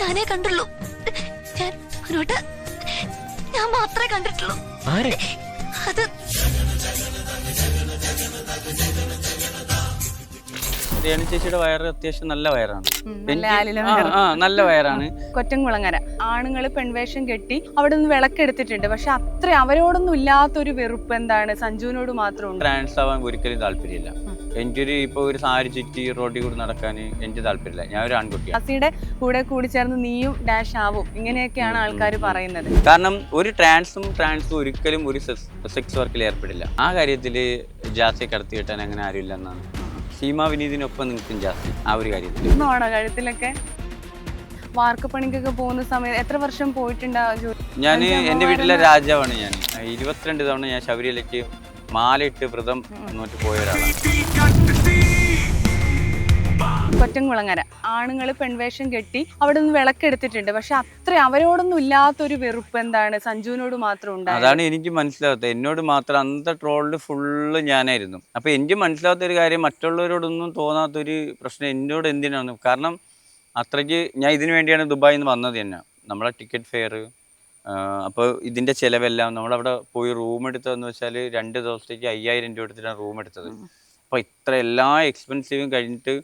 ഞാനേ കണ്ടുള്ളൂ. ഞാൻ മാത്രമേ കണ്ടിട്ടുള്ളൂ. അത് രേണു ചേച്ചിയുടെ വയറ് അത്യാവശ്യം നല്ല വയറാണ്. നല്ല വയറാണ്. കൊറ്റംകുളങ്ങര ആണുങ്ങൾ പെൺവേഷം കെട്ടി അവിടെ നിന്ന് വിളക്കെടുത്തിട്ടുണ്ട്. പക്ഷെ അത്ര അവരോടൊന്നും ഇല്ലാത്തൊരു വെറുപ്പ് എന്താണ് സഞ്ജുവിനോട് മാത്രം? ട്രാൻസ് ആവാൻ ഒരിക്കലും താല്പര്യമില്ല. എനിക്കൊരു ഇപ്പൊ ഒരു സാരി ചുറ്റി റോഡിൽ കൂടി നടക്കാൻ എനിക്ക് താല്പര്യമില്ല. ഞാൻ ഒരു ആൺകുട്ടിയാണ്. അസിയുടെ കൂടെ കൂടി ചേർന്ന് നീയും ഡാഷ് ആവും, ഇങ്ങനെയൊക്കെയാണ് ആൾക്കാർ പറയുന്നത്. കാരണം ഒരു ട്രാൻസും ഒരിക്കലും ഒരു സെക്സ് വർക്കിൽ ഏർപ്പെടില്ല. ആ കാര്യത്തില് ജാസിയെ കടത്തി കിട്ടാൻ അങ്ങനെ ആരുമില്ല എന്നാണ്. സീമ വിനീതിനൊപ്പം നിൽക്കും ജാസി ആ ഒരു കാര്യത്തിൽ. ആണോ കഴുത്തിലൊക്കെ വാർക്കപ്പണിക്കൊക്കെ പോകുന്ന സമയത്ത് എത്ര വർഷം പോയിട്ടുണ്ടാവും? ഞാൻ എൻ്റെ വീട്ടിലെ രാജാവാണ്. ഞാൻ 22 തവണ ഞാൻ ശബരിമലയ്ക്ക് മാലയിട്ട് വ്രതം നോറ്റ് പോയ ഒരാളാണ്. കൊറ്റംകുളങ്ങര ആണുങ്ങൾ പെൺവേഷം കെട്ടി അവിടെ നിന്ന് വിളക്കെടുത്തിട്ടുണ്ട്. പക്ഷെ അത്ര അവരോടൊന്നും ഇല്ലാത്തൊരു വെറുപ്പ് എന്താണ് സഞ്ജുവിനോട് മാത്രം ഉണ്ടായത്? അതാണ് എനിക്ക് മനസ്സിലാകാത്തത്. എന്നോട് മാത്രം അന്നത്തെ ട്രോളിൽ ഫുള്ള് ഞാനായിരുന്നു. അപ്പൊ എനിക്ക് മനസ്സിലാത്തൊരു കാര്യം, മറ്റുള്ളവരോടൊന്നും തോന്നാത്തൊരു പ്രശ്നം എന്നോട് എന്തിനാണ്. കാരണം അത്രയ്ക്ക് ഞാൻ ഇതിനു വേണ്ടിയാണ് ദുബായിൽ നിന്ന് വന്നത് തന്നെ. നമ്മളെ ടിക്കറ്റ് ഫെയർ, അപ്പോൾ ഇതിൻ്റെ ചിലവെല്ലാം നമ്മളവിടെ പോയി റൂം എടുത്തതെന്ന് വെച്ചാൽ 2 ദിവസത്തേക്ക് 5000 രൂപ എടുത്തിട്ടാണ് റൂം എടുത്തത്. അപ്പോൾ ഇത്ര എല്ലാ എക്സ്പെൻസീവും കഴിഞ്ഞിട്ട്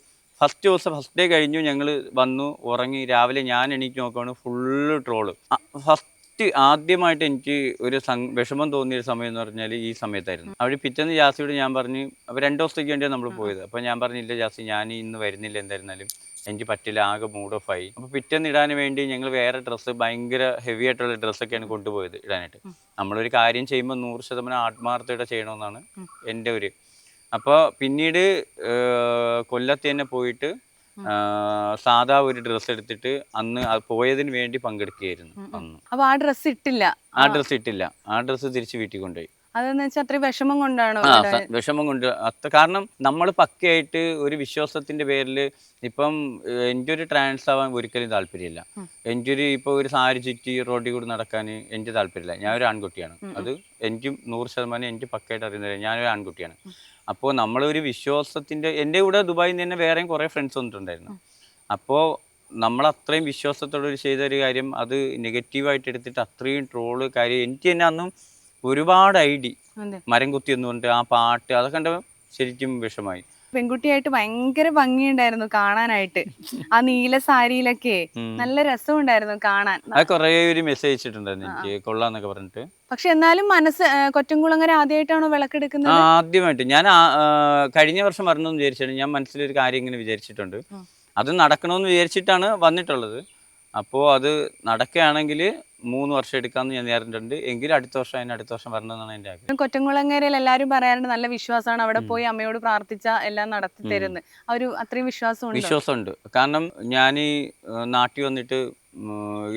ഫസ്റ്റ് ഡേ കഴിഞ്ഞു. ഞങ്ങൾ വന്നു, ഉറങ്ങി. രാവിലെ ഞാൻ എണീറ്റ് നോക്കുകയാണ്, ഫുള്ള് ട്രോള്. ആദ്യമായിട്ട് എനിക്ക് ഒരു വിഷമം തോന്നിയൊരു സമയം എന്ന് പറഞ്ഞാൽ ഈ സമയത്തായിരുന്നു. അവിടെ പിറ്റേന്ന് ജാസിയോട് ഞാൻ പറഞ്ഞു, അപ്പോൾ 2 ദിവസത്തേക്ക് വേണ്ടിയാണ് നമ്മൾ പോയത്. അപ്പോൾ ഞാൻ പറഞ്ഞില്ല ജാസി, ഞാൻ ഇന്ന് വരുന്നില്ല, എന്തായിരുന്നാലും എനിക്ക് പറ്റില്ല, ആകെ മൂഡ് ഓഫ് ആയി. അപ്പോൾ പിറ്റേന്ന് ഇടാൻ വേണ്ടി ഞങ്ങൾ വേറെ ഡ്രസ്സ്, ഭയങ്കര ഹെവി ആയിട്ടുള്ള ഡ്രസ്സൊക്കെയാണ് കൊണ്ടുപോയത് ഇടാനായിട്ട്. നമ്മളൊരു കാര്യം ചെയ്യുമ്പോൾ 100% ആത്മാർത്ഥതയോടെ ചെയ്യണമെന്നാണ് എൻ്റെ ഒരു. അപ്പോൾ പിന്നീട് കൊല്ലത്ത് തന്നെ പോയിട്ട് സാധാ ഒരു ഡ്രസ്സ് എടുത്തിട്ട് അന്ന് പോയതിന് വേണ്ടി പങ്കെടുക്കുകയായിരുന്നു അന്ന്. അപ്പൊ ആ ഡ്രസ്സ് ഇട്ടില്ല? ആ ഡ്രസ്സ് തിരിച്ച് വീട്ടിൽ കൊണ്ടുപോയി. അതെന്ന് വെച്ചാൽ അത്രയും വിഷമം കൊണ്ടാണോ? വിഷമം കൊണ്ട്. കാരണം നമ്മൾ പക്കയായിട്ട് ഒരു വിശ്വാസത്തിന്റെ പേരിൽ ഇപ്പം എൻ്റെ ഒരു ട്രാൻസ് ആവാൻ ഒരിക്കലും താല്പര്യമില്ല. ഇപ്പോൾ ഒരു സാരി ചുറ്റി റോഡിൽ കൂടി നടക്കാൻ എനിക്ക് താല്പര്യമില്ല. ഞാൻ ഒരു ആൺകുട്ടിയാണ്. അത് എനിക്കും 100% എനിക്ക് പക്കയായിട്ട് അറിയുന്നില്ല, ഞാനൊരു ആൺകുട്ടിയാണ്. അപ്പോൾ നമ്മളൊരു വിശ്വാസത്തിന്റെ, എൻ്റെ കൂടെ ദുബായിൽ നിന്ന് തന്നെ വേറെയും കുറേ ഫ്രണ്ട്സ് വന്നിട്ടുണ്ടായിരുന്നു. അപ്പോൾ നമ്മൾ അത്രയും വിശ്വാസത്തോടെ ചെയ്തൊരു കാര്യം അത് നെഗറ്റീവായിട്ട് എടുത്തിട്ട് അത്രയും ട്രോള് കാര്യം. എനിക്ക് തന്നെ അന്നും ഒരുപാട് മരം കുത്തി എന്നുകൊണ്ട് ആ പാട്ട് അതൊക്കെ കണ്ടപ്പോൾ ശരിക്കും വിഷമായി. പെൺകുട്ടിയായിട്ട് ഭയങ്കര ഭംഗിയുണ്ടായിരുന്നു കാണാനായിട്ട്. ആ നീല സാരിയിലൊക്കെ നല്ല രസമുണ്ടായിരുന്നു കാണാൻ. അത് കുറേ ഒരു മെസ്സേജ് അയച്ചിട്ടുണ്ടായിരുന്നു എനിക്ക്, കൊള്ളാന്നൊക്കെ പറഞ്ഞിട്ട്. പക്ഷെ എന്നാലും കൊറ്റംകുളങ്ങര ആദ്യമായിട്ടാണോ വിളക്കെടുക്കുന്നത്? ആദ്യമായിട്ട്. ഞാൻ കഴിഞ്ഞ വർഷം വരണമെന്ന് വിചാരിച്ചിട്ടുണ്ട്. ഞാൻ മനസ്സിലൊരു കാര്യം ഇങ്ങനെ വിചാരിച്ചിട്ടുണ്ട്, അത് നടക്കണമെന്ന് വിചാരിച്ചിട്ടാണ് വന്നിട്ടുള്ളത്. അപ്പോൾ അത് നടക്കുകയാണെങ്കിൽ 3 വർഷം എടുക്കാമെന്ന് ഞാൻ നേരിട്ടുണ്ട്. എങ്കിലും അടുത്ത വർഷം വരണമെന്നാണ് എൻ്റെ ആഗ്രഹം. കൊറ്റംകുളങ്ങരയിൽ എല്ലാവരും പറയാറുണ്ട് നല്ല വിശ്വാസമാണ്, അവിടെ പോയി അമ്മയോട് പ്രാർത്ഥിച്ച എല്ലാം നടത്തി തരുന്നത്. അത്രയും വിശ്വാസമുണ്ട്. കാരണം ഞാൻ ഈ നാട്ടിൽ വന്നിട്ട്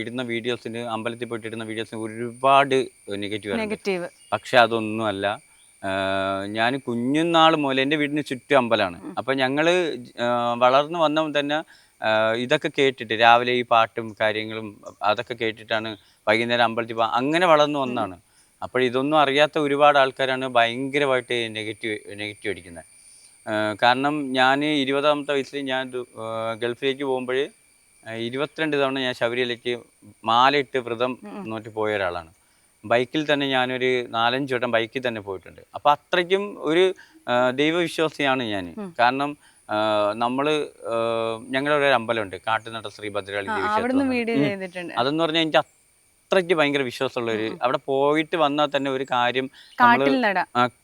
ഇടുന്ന വീഡിയോസിന്, അമ്പലത്തിൽ പോയിട്ട് ഇടുന്ന വീഡിയോസിന് ഒരുപാട് നെഗറ്റീവ്. പക്ഷെ അതൊന്നുമല്ല. ഞാൻ കുഞ്ഞുനാൾ മുതൽ എൻ്റെ വീടിന് ചുറ്റും അമ്പലമാണ്. അപ്പം ഞങ്ങൾ വളർന്നു വന്നപ്പോൾ തന്നെ ഇതൊക്കെ കേട്ടിട്ട് രാവിലെ ഈ പാട്ടും കാര്യങ്ങളും അതൊക്കെ കേട്ടിട്ടാണ് വൈകുന്നേരം അമ്പലത്തിൽ അങ്ങനെ വളർന്നു വന്നതാണ്. അപ്പോൾ ഇതൊന്നും അറിയാത്ത ഒരുപാട് ആൾക്കാരാണ് ഭയങ്കരമായിട്ട് നെഗറ്റീവ് അടിക്കുന്നത്. കാരണം ഞാൻ 20ാമത്തെ വയസ്സിൽ ഞാൻ ഗൾഫിലേക്ക് പോകുമ്പോൾ 22 തവണ ഞാൻ ശബരിമലയ്ക്ക് മാലയിട്ട് വ്രതം നോറ്റ് പോയ ഒരാളാണ്. ബൈക്കിൽ തന്നെ ഞാനൊരു 4-5 വട്ടം ബൈക്കിൽ തന്നെ പോയിട്ടുണ്ട്. അപ്പോൾ അത്രയ്ക്കും ഒരു ദൈവവിശ്വാസിയാണ് ഞാൻ. കാരണം ഞങ്ങളുടെ ഒരു അമ്പലമുണ്ട്, കാട്ടുനട ശ്രീ ഭദ്രകാളി ദേവി ക്ഷേത്രം. അതെന്ന് പറഞ്ഞാൽ എനിക്ക് അത്രയ്ക്ക് ഭയങ്കര വിശ്വാസമുള്ളൊരു, അവിടെ പോയിട്ട് വന്നാൽ തന്നെ ഒരു കാര്യം,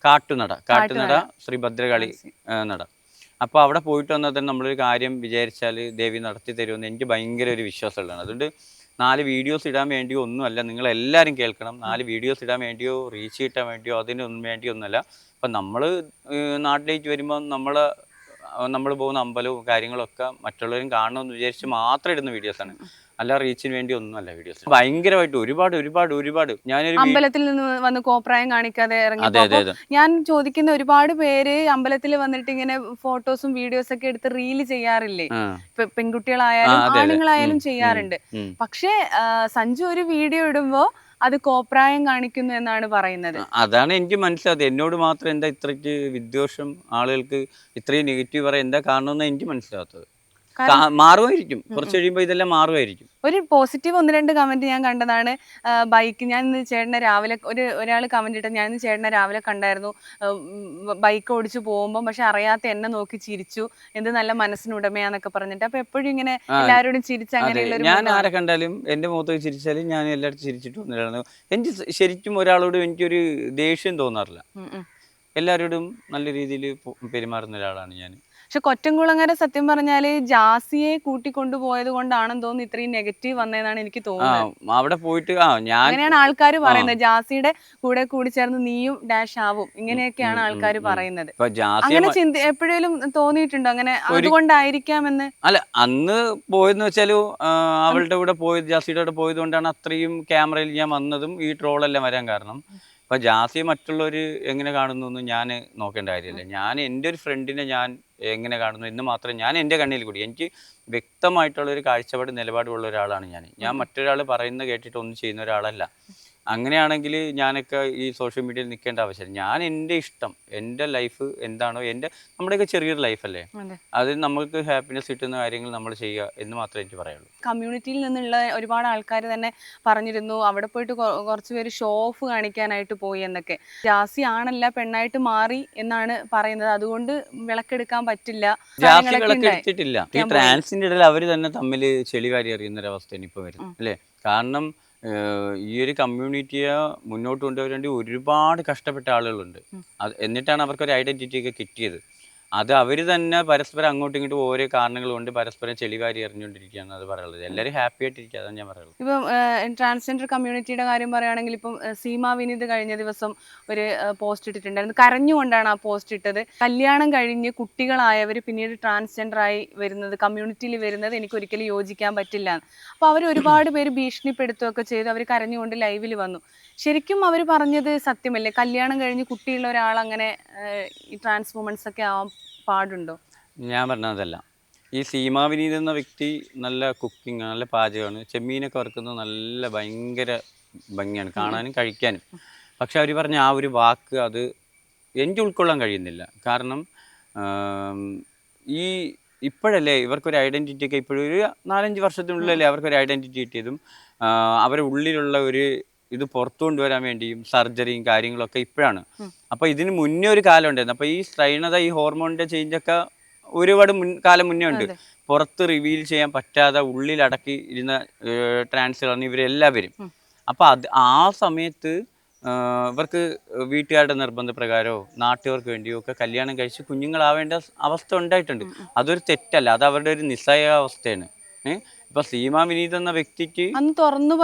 കാട്ടുനട ശ്രീ ഭദ്രകാളി നട. അപ്പോൾ അവിടെ പോയിട്ട് വന്നാൽ തന്നെ നമ്മളൊരു കാര്യം വിചാരിച്ചാൽ ദേവി നടത്തി തരുമെന്ന് എനിക്ക് ഭയങ്കര ഒരു വിശ്വാസമുള്ളതാണ്. അതുകൊണ്ട് 4 വീഡിയോസ് ഇടാൻ വേണ്ടിയോ ഒന്നുമല്ല, നിങ്ങളെല്ലാവരും കേൾക്കണം. 4 വീഡിയോസ് ഇടാൻ വേണ്ടിയോ റീച്ച് കിട്ടാൻ വേണ്ടിയോ അതിനൊന്നും വേണ്ടിയൊന്നുമല്ല. അപ്പം നമ്മൾ നാട്ടിലേക്ക് വരുമ്പോൾ നമ്മൾ പോകുന്ന അമ്പലവും കാര്യങ്ങളൊക്കെ മറ്റുള്ളവരും കാണണമെന്ന് വിചാരിച്ച് മാത്രം ഇടുന്ന വീഡിയോസാണ്, അല്ല റീച്ചിന് വേണ്ടി ഒന്നുമല്ല വീഡിയോസ്. ഭയങ്കരമായിട്ട് ഒരുപാട് ഞാനൊരു അമ്പലത്തിൽ നിന്ന് വന്ന് കോപ്രായം കാണിക്കാതെ ഇറങ്ങി. ഞാൻ ചോദിക്കുന്ന ഒരുപാട് പേര് അമ്പലത്തിൽ വന്നിട്ട് ഇങ്ങനെ ഫോട്ടോസും വീഡിയോസും ഒക്കെ എടുത്ത് റീല് ചെയ്യാറില്ലേ? പെൺകുട്ടികളായാലും ആണുങ്ങളായാലും ചെയ്യാറുണ്ട്. പക്ഷെ സഞ്ജു ഒരു വീഡിയോ ഇടുമ്പോ അത് കോപ്രായം കാണിക്കുന്നു എന്നാണ് പറയുന്നത്. അതാണ് എനിക്ക് മനസ്സിലായത്. എന്നോട് മാത്രം എന്താ ഇത്രയ്ക്ക് വിദ്വേഷം, ആളുകൾക്ക് ഇത്രയും നെഗറ്റീവ് പറയാൻ എന്താ കാരണമെന്ന് എനിക്ക് മനസ്സിലാത്തത്. മാറുമായിരിക്കും, കുറച്ച് കഴിയുമ്പോൾ ഇതെല്ലാം മാറുമായിരിക്കും. ഒരു പോസിറ്റീവ് 1-2 കമന്റ് ഞാൻ കണ്ടതാണ്. ബൈക്ക്, ഞാൻ ഇന്ന് ചേട്ടനെ രാവിലെ ഒരാൾ കമന്റ് ഇട്ടത്, ഞാൻ ഇന്ന് ചേട്ടനെ രാവിലെ കണ്ടായിരുന്നു ബൈക്ക് ഓടിച്ചു പോകുമ്പോൾ, പക്ഷെ അറിയാത്ത എന്നെ നോക്കി ചിരിച്ചു, എന്ത് നല്ല മനസ്സിനുടമയാന്നൊക്കെ പറഞ്ഞിട്ട്. അപ്പൊ എപ്പോഴും ഇങ്ങനെ എല്ലാവരോടും ചിരിച്ച് അങ്ങനെയുള്ള ഒരു ഞാൻ ആരെ കണ്ടാലും എന്റെ മുഖത്ത് ചിരിച്ചാലും ഞാൻ എല്ലായിടത്തും ചിരിച്ചിട്ട് വന്നിട്ടാണ്. എനിക്ക് ശരിക്കും ഒരാളോടും എനിക്കൊരു ദേഷ്യം തോന്നാറില്ല. എല്ലാവരോടും നല്ല രീതിയിൽ പെരുമാറുന്ന ഒരാളാണ് ഞാൻ. പക്ഷെ കൊറ്റംകുളങ്ങര സത്യം പറഞ്ഞാല് ജാസിയെ കൂട്ടിക്കൊണ്ടുപോയത് കൊണ്ടാണെന്ന് തോന്നുന്നു ഇത്രയും നെഗറ്റീവ് വന്നതെന്നാണ് എനിക്ക് തോന്നുന്നത്. അവിടെ പോയിട്ട് അങ്ങനെയാണ് ആൾക്കാർ പറയുന്നത്. ജാസിയുടെ കൂടെ കൂടി ചേർന്ന് നീയും ഡാഷ് ആവും, ഇങ്ങനെയൊക്കെയാണ് ആൾക്കാർ പറയുന്നത്. അങ്ങനെ എപ്പോഴേലും തോന്നിയിട്ടുണ്ടോ അങ്ങനെ അതുകൊണ്ടായിരിക്കാമെന്ന്? അല്ല, അന്ന് പോയെന്ന് വെച്ചാല് അവളുടെ കൂടെ പോയത്, ജാസിയുടെ കൂടെ പോയത് കൊണ്ടാണ് അത്രയും ക്യാമറയിൽ ഞാൻ വന്നതും ഈ ട്രോളെല്ലാം വരാൻ കാരണം. ഇപ്പം ജാസിയെ മറ്റുള്ളവർ എങ്ങനെ കാണുന്നു എന്ന് ഞാൻ നോക്കേണ്ട കാര്യമില്ല. ഞാൻ എൻ്റെ ഒരു ഫ്രണ്ടിനെ ഞാൻ എങ്ങനെ കാണുന്നു എന്ന് മാത്രം ഞാൻ എൻ്റെ കണ്ണിൽ കൂടി എനിക്ക് വ്യക്തമായിട്ടുള്ളൊരു കാഴ്ചപ്പാട് നിലപാടുള്ള ഒരാളാണ് ഞാൻ മറ്റൊരാൾ പറയുന്നത് കേട്ടിട്ട് ഒന്നും ചെയ്യുന്ന ഒരാളല്ല. അങ്ങനെയാണെങ്കിൽ ഞാനൊക്കെ ഈ സോഷ്യൽ മീഡിയയിൽ നിൽക്കേണ്ട ആവശ്യമില്ല. ഞാൻ എൻ്റെ ഇഷ്ടം, എൻ്റെ ലൈഫ് എന്താണോ, നമ്മുടെയൊക്കെ ചെറിയൊരു ലൈഫല്ലേ, അത് നമുക്ക് ഹാപ്പിനെസ് കിട്ടുന്ന കാര്യങ്ങൾ നമ്മൾ ചെയ്യുക എന്ന് മാത്രമേ എനിക്ക് പറയുള്ളൂ. കമ്മ്യൂണിറ്റിയിൽ നിന്നുള്ള ഒരുപാട് ആൾക്കാർ തന്നെ പറഞ്ഞിരുന്നു അവിടെ പോയിട്ട് കുറച്ച് പേര് ഷോ ഓഫ് കാണിക്കാനായിട്ട് പോയി എന്നൊക്കെ. ജാസി ആണല്ല പെണ്ണായിട്ട് മാറി എന്നാണ് പറയുന്നത്, അതുകൊണ്ട് വിളക്കെടുക്കാൻ പറ്റില്ല. ജാസി വിളക്കെടുത്തിട്ടില്ല. ഈ ട്രാൻസിൻ്റെ ഇടയിൽ അവർ തന്നെ തമ്മിൽ ചെളിവാരി അറിയുന്നൊരവസ്ഥയാണ് ഇപ്പോൾ വരുന്നത് അല്ലേ. കാരണം ഈ ഒരു കമ്മ്യൂണിറ്റിയെ മുന്നോട്ട് കൊണ്ടുവരേണ്ടി ഒരുപാട് കഷ്ടപ്പെട്ട ആളുകളുണ്ട്. എന്നിട്ടാണ് അവർക്കൊരു ഐഡൻറ്റിറ്റി ഒക്കെ കിട്ടിയത്. അത് അവർ തന്നെ പരസ്പരം അങ്ങോട്ടും ഇങ്ങോട്ടും ഓരോ കാരണങ്ങൾ കൊണ്ട് പരസ്പരം ചെളിവാരി എറിഞ്ഞുകൊണ്ടിരിക്കുകയാണ്. അത് പറയുള്ളത് എല്ലാവരും ഹാപ്പി ആയിട്ടിരിക്കുക, അതാണ് ഞാൻ പറയുള്ളത്. ഇപ്പം ട്രാൻസ്ജെൻഡർ കമ്മ്യൂണിറ്റിയുടെ കാര്യം പറയുകയാണെങ്കിൽ ഇപ്പം സീമ വിനീത് കഴിഞ്ഞ ദിവസം ഒരു പോസ്റ്റ് ഇട്ടിട്ടുണ്ടായിരുന്നു. കരഞ്ഞുകൊണ്ടാണ് ആ പോസ്റ്റ് ഇട്ടത്. കല്യാണം കഴിഞ്ഞ് കുട്ടികളായവർ പിന്നീട് ട്രാൻസ്ജെൻഡറായി വരുന്നത്, കമ്മ്യൂണിറ്റിയിൽ വരുന്നത് എനിക്ക് ഒരിക്കലും യോജിക്കാൻ പറ്റില്ല. അപ്പോൾ അവർ ഒരുപാട് പേര് ഭീഷണിപ്പെടുത്തുകയൊക്കെ ചെയ്തു. അവർ കരഞ്ഞുകൊണ്ട് ലൈവിൽ വന്നു. ശരിക്കും അവർ പറഞ്ഞത് സത്യമല്ലേ? കല്യാണം കഴിഞ്ഞ് കുട്ടിയുള്ള ഒരാൾ അങ്ങനെ ഈ ട്രാൻസ് വുമൻസ് ഒക്കെ ആവാൻ പാടുണ്ടോ? ഞാൻ പറഞ്ഞതല്ല. ഈ സീമ വിനീത് എന്ന വ്യക്തി നല്ല കുക്കിംഗ്, നല്ല പാചകമാണ്. ചെമ്മീനൊക്കെ വറുക്കുന്നത് നല്ല ഭയങ്കര ഭംഗിയാണ് കാണാനും കഴിക്കാനും. പക്ഷെ അവർ പറഞ്ഞ ആ ഒരു വാക്ക് അത് എനിക്ക് ഉൾക്കൊള്ളാൻ കഴിയുന്നില്ല. കാരണം ഇപ്പോഴല്ലേ ഇവർക്കൊരു ഐഡൻറ്റിറ്റി ഒക്കെ, ഇപ്പോഴൊരു 4-5 വർഷത്തിനുള്ളിലല്ലേ അവർക്കൊരു ഐഡൻറ്റിറ്റി കിട്ടിയതും അവരുടെ ഉള്ളിലുള്ള ഒരു ഇത് പുറത്തു കൊണ്ടുവരാൻ വേണ്ടിയും സർജറിയും കാര്യങ്ങളൊക്കെ ഇപ്പോഴാണ്. അപ്പോൾ ഇതിന് മുന്നേ ഒരു കാലം ഉണ്ടായിരുന്നു. അപ്പോൾ ഈ സ്ത്രൈണത, ഈ ഹോർമോണിൻ്റെ ചേഞ്ചൊക്കെ ഒരുപാട് കാലം മുന്നേ ഉണ്ട്. പുറത്ത് റിവീൽ ചെയ്യാൻ പറ്റാതെ ഉള്ളിലടക്കി ഇരുന്ന ട്രാൻസുകളാണ് ഇവരെല്ലാവരും. അപ്പോൾ ആ സമയത്ത് ഇവർക്ക് വീട്ടുകാരുടെ നിർബന്ധപ്രകാരമോ നാട്ടുകാർക്ക് വേണ്ടിയോ ഒക്കെ കല്യാണം കഴിച്ച് കുഞ്ഞുങ്ങളാവേണ്ട അവസ്ഥ ഉണ്ടായിട്ടുണ്ട്. അതൊരു തെറ്റല്ല, അത് അവരുടെ ഒരു നിസ്സഹായാവസ്ഥയാണ്. ഇപ്പൊ സീമ വിനീത് എന്ന വ്യക്തിക്ക് തുറന്നു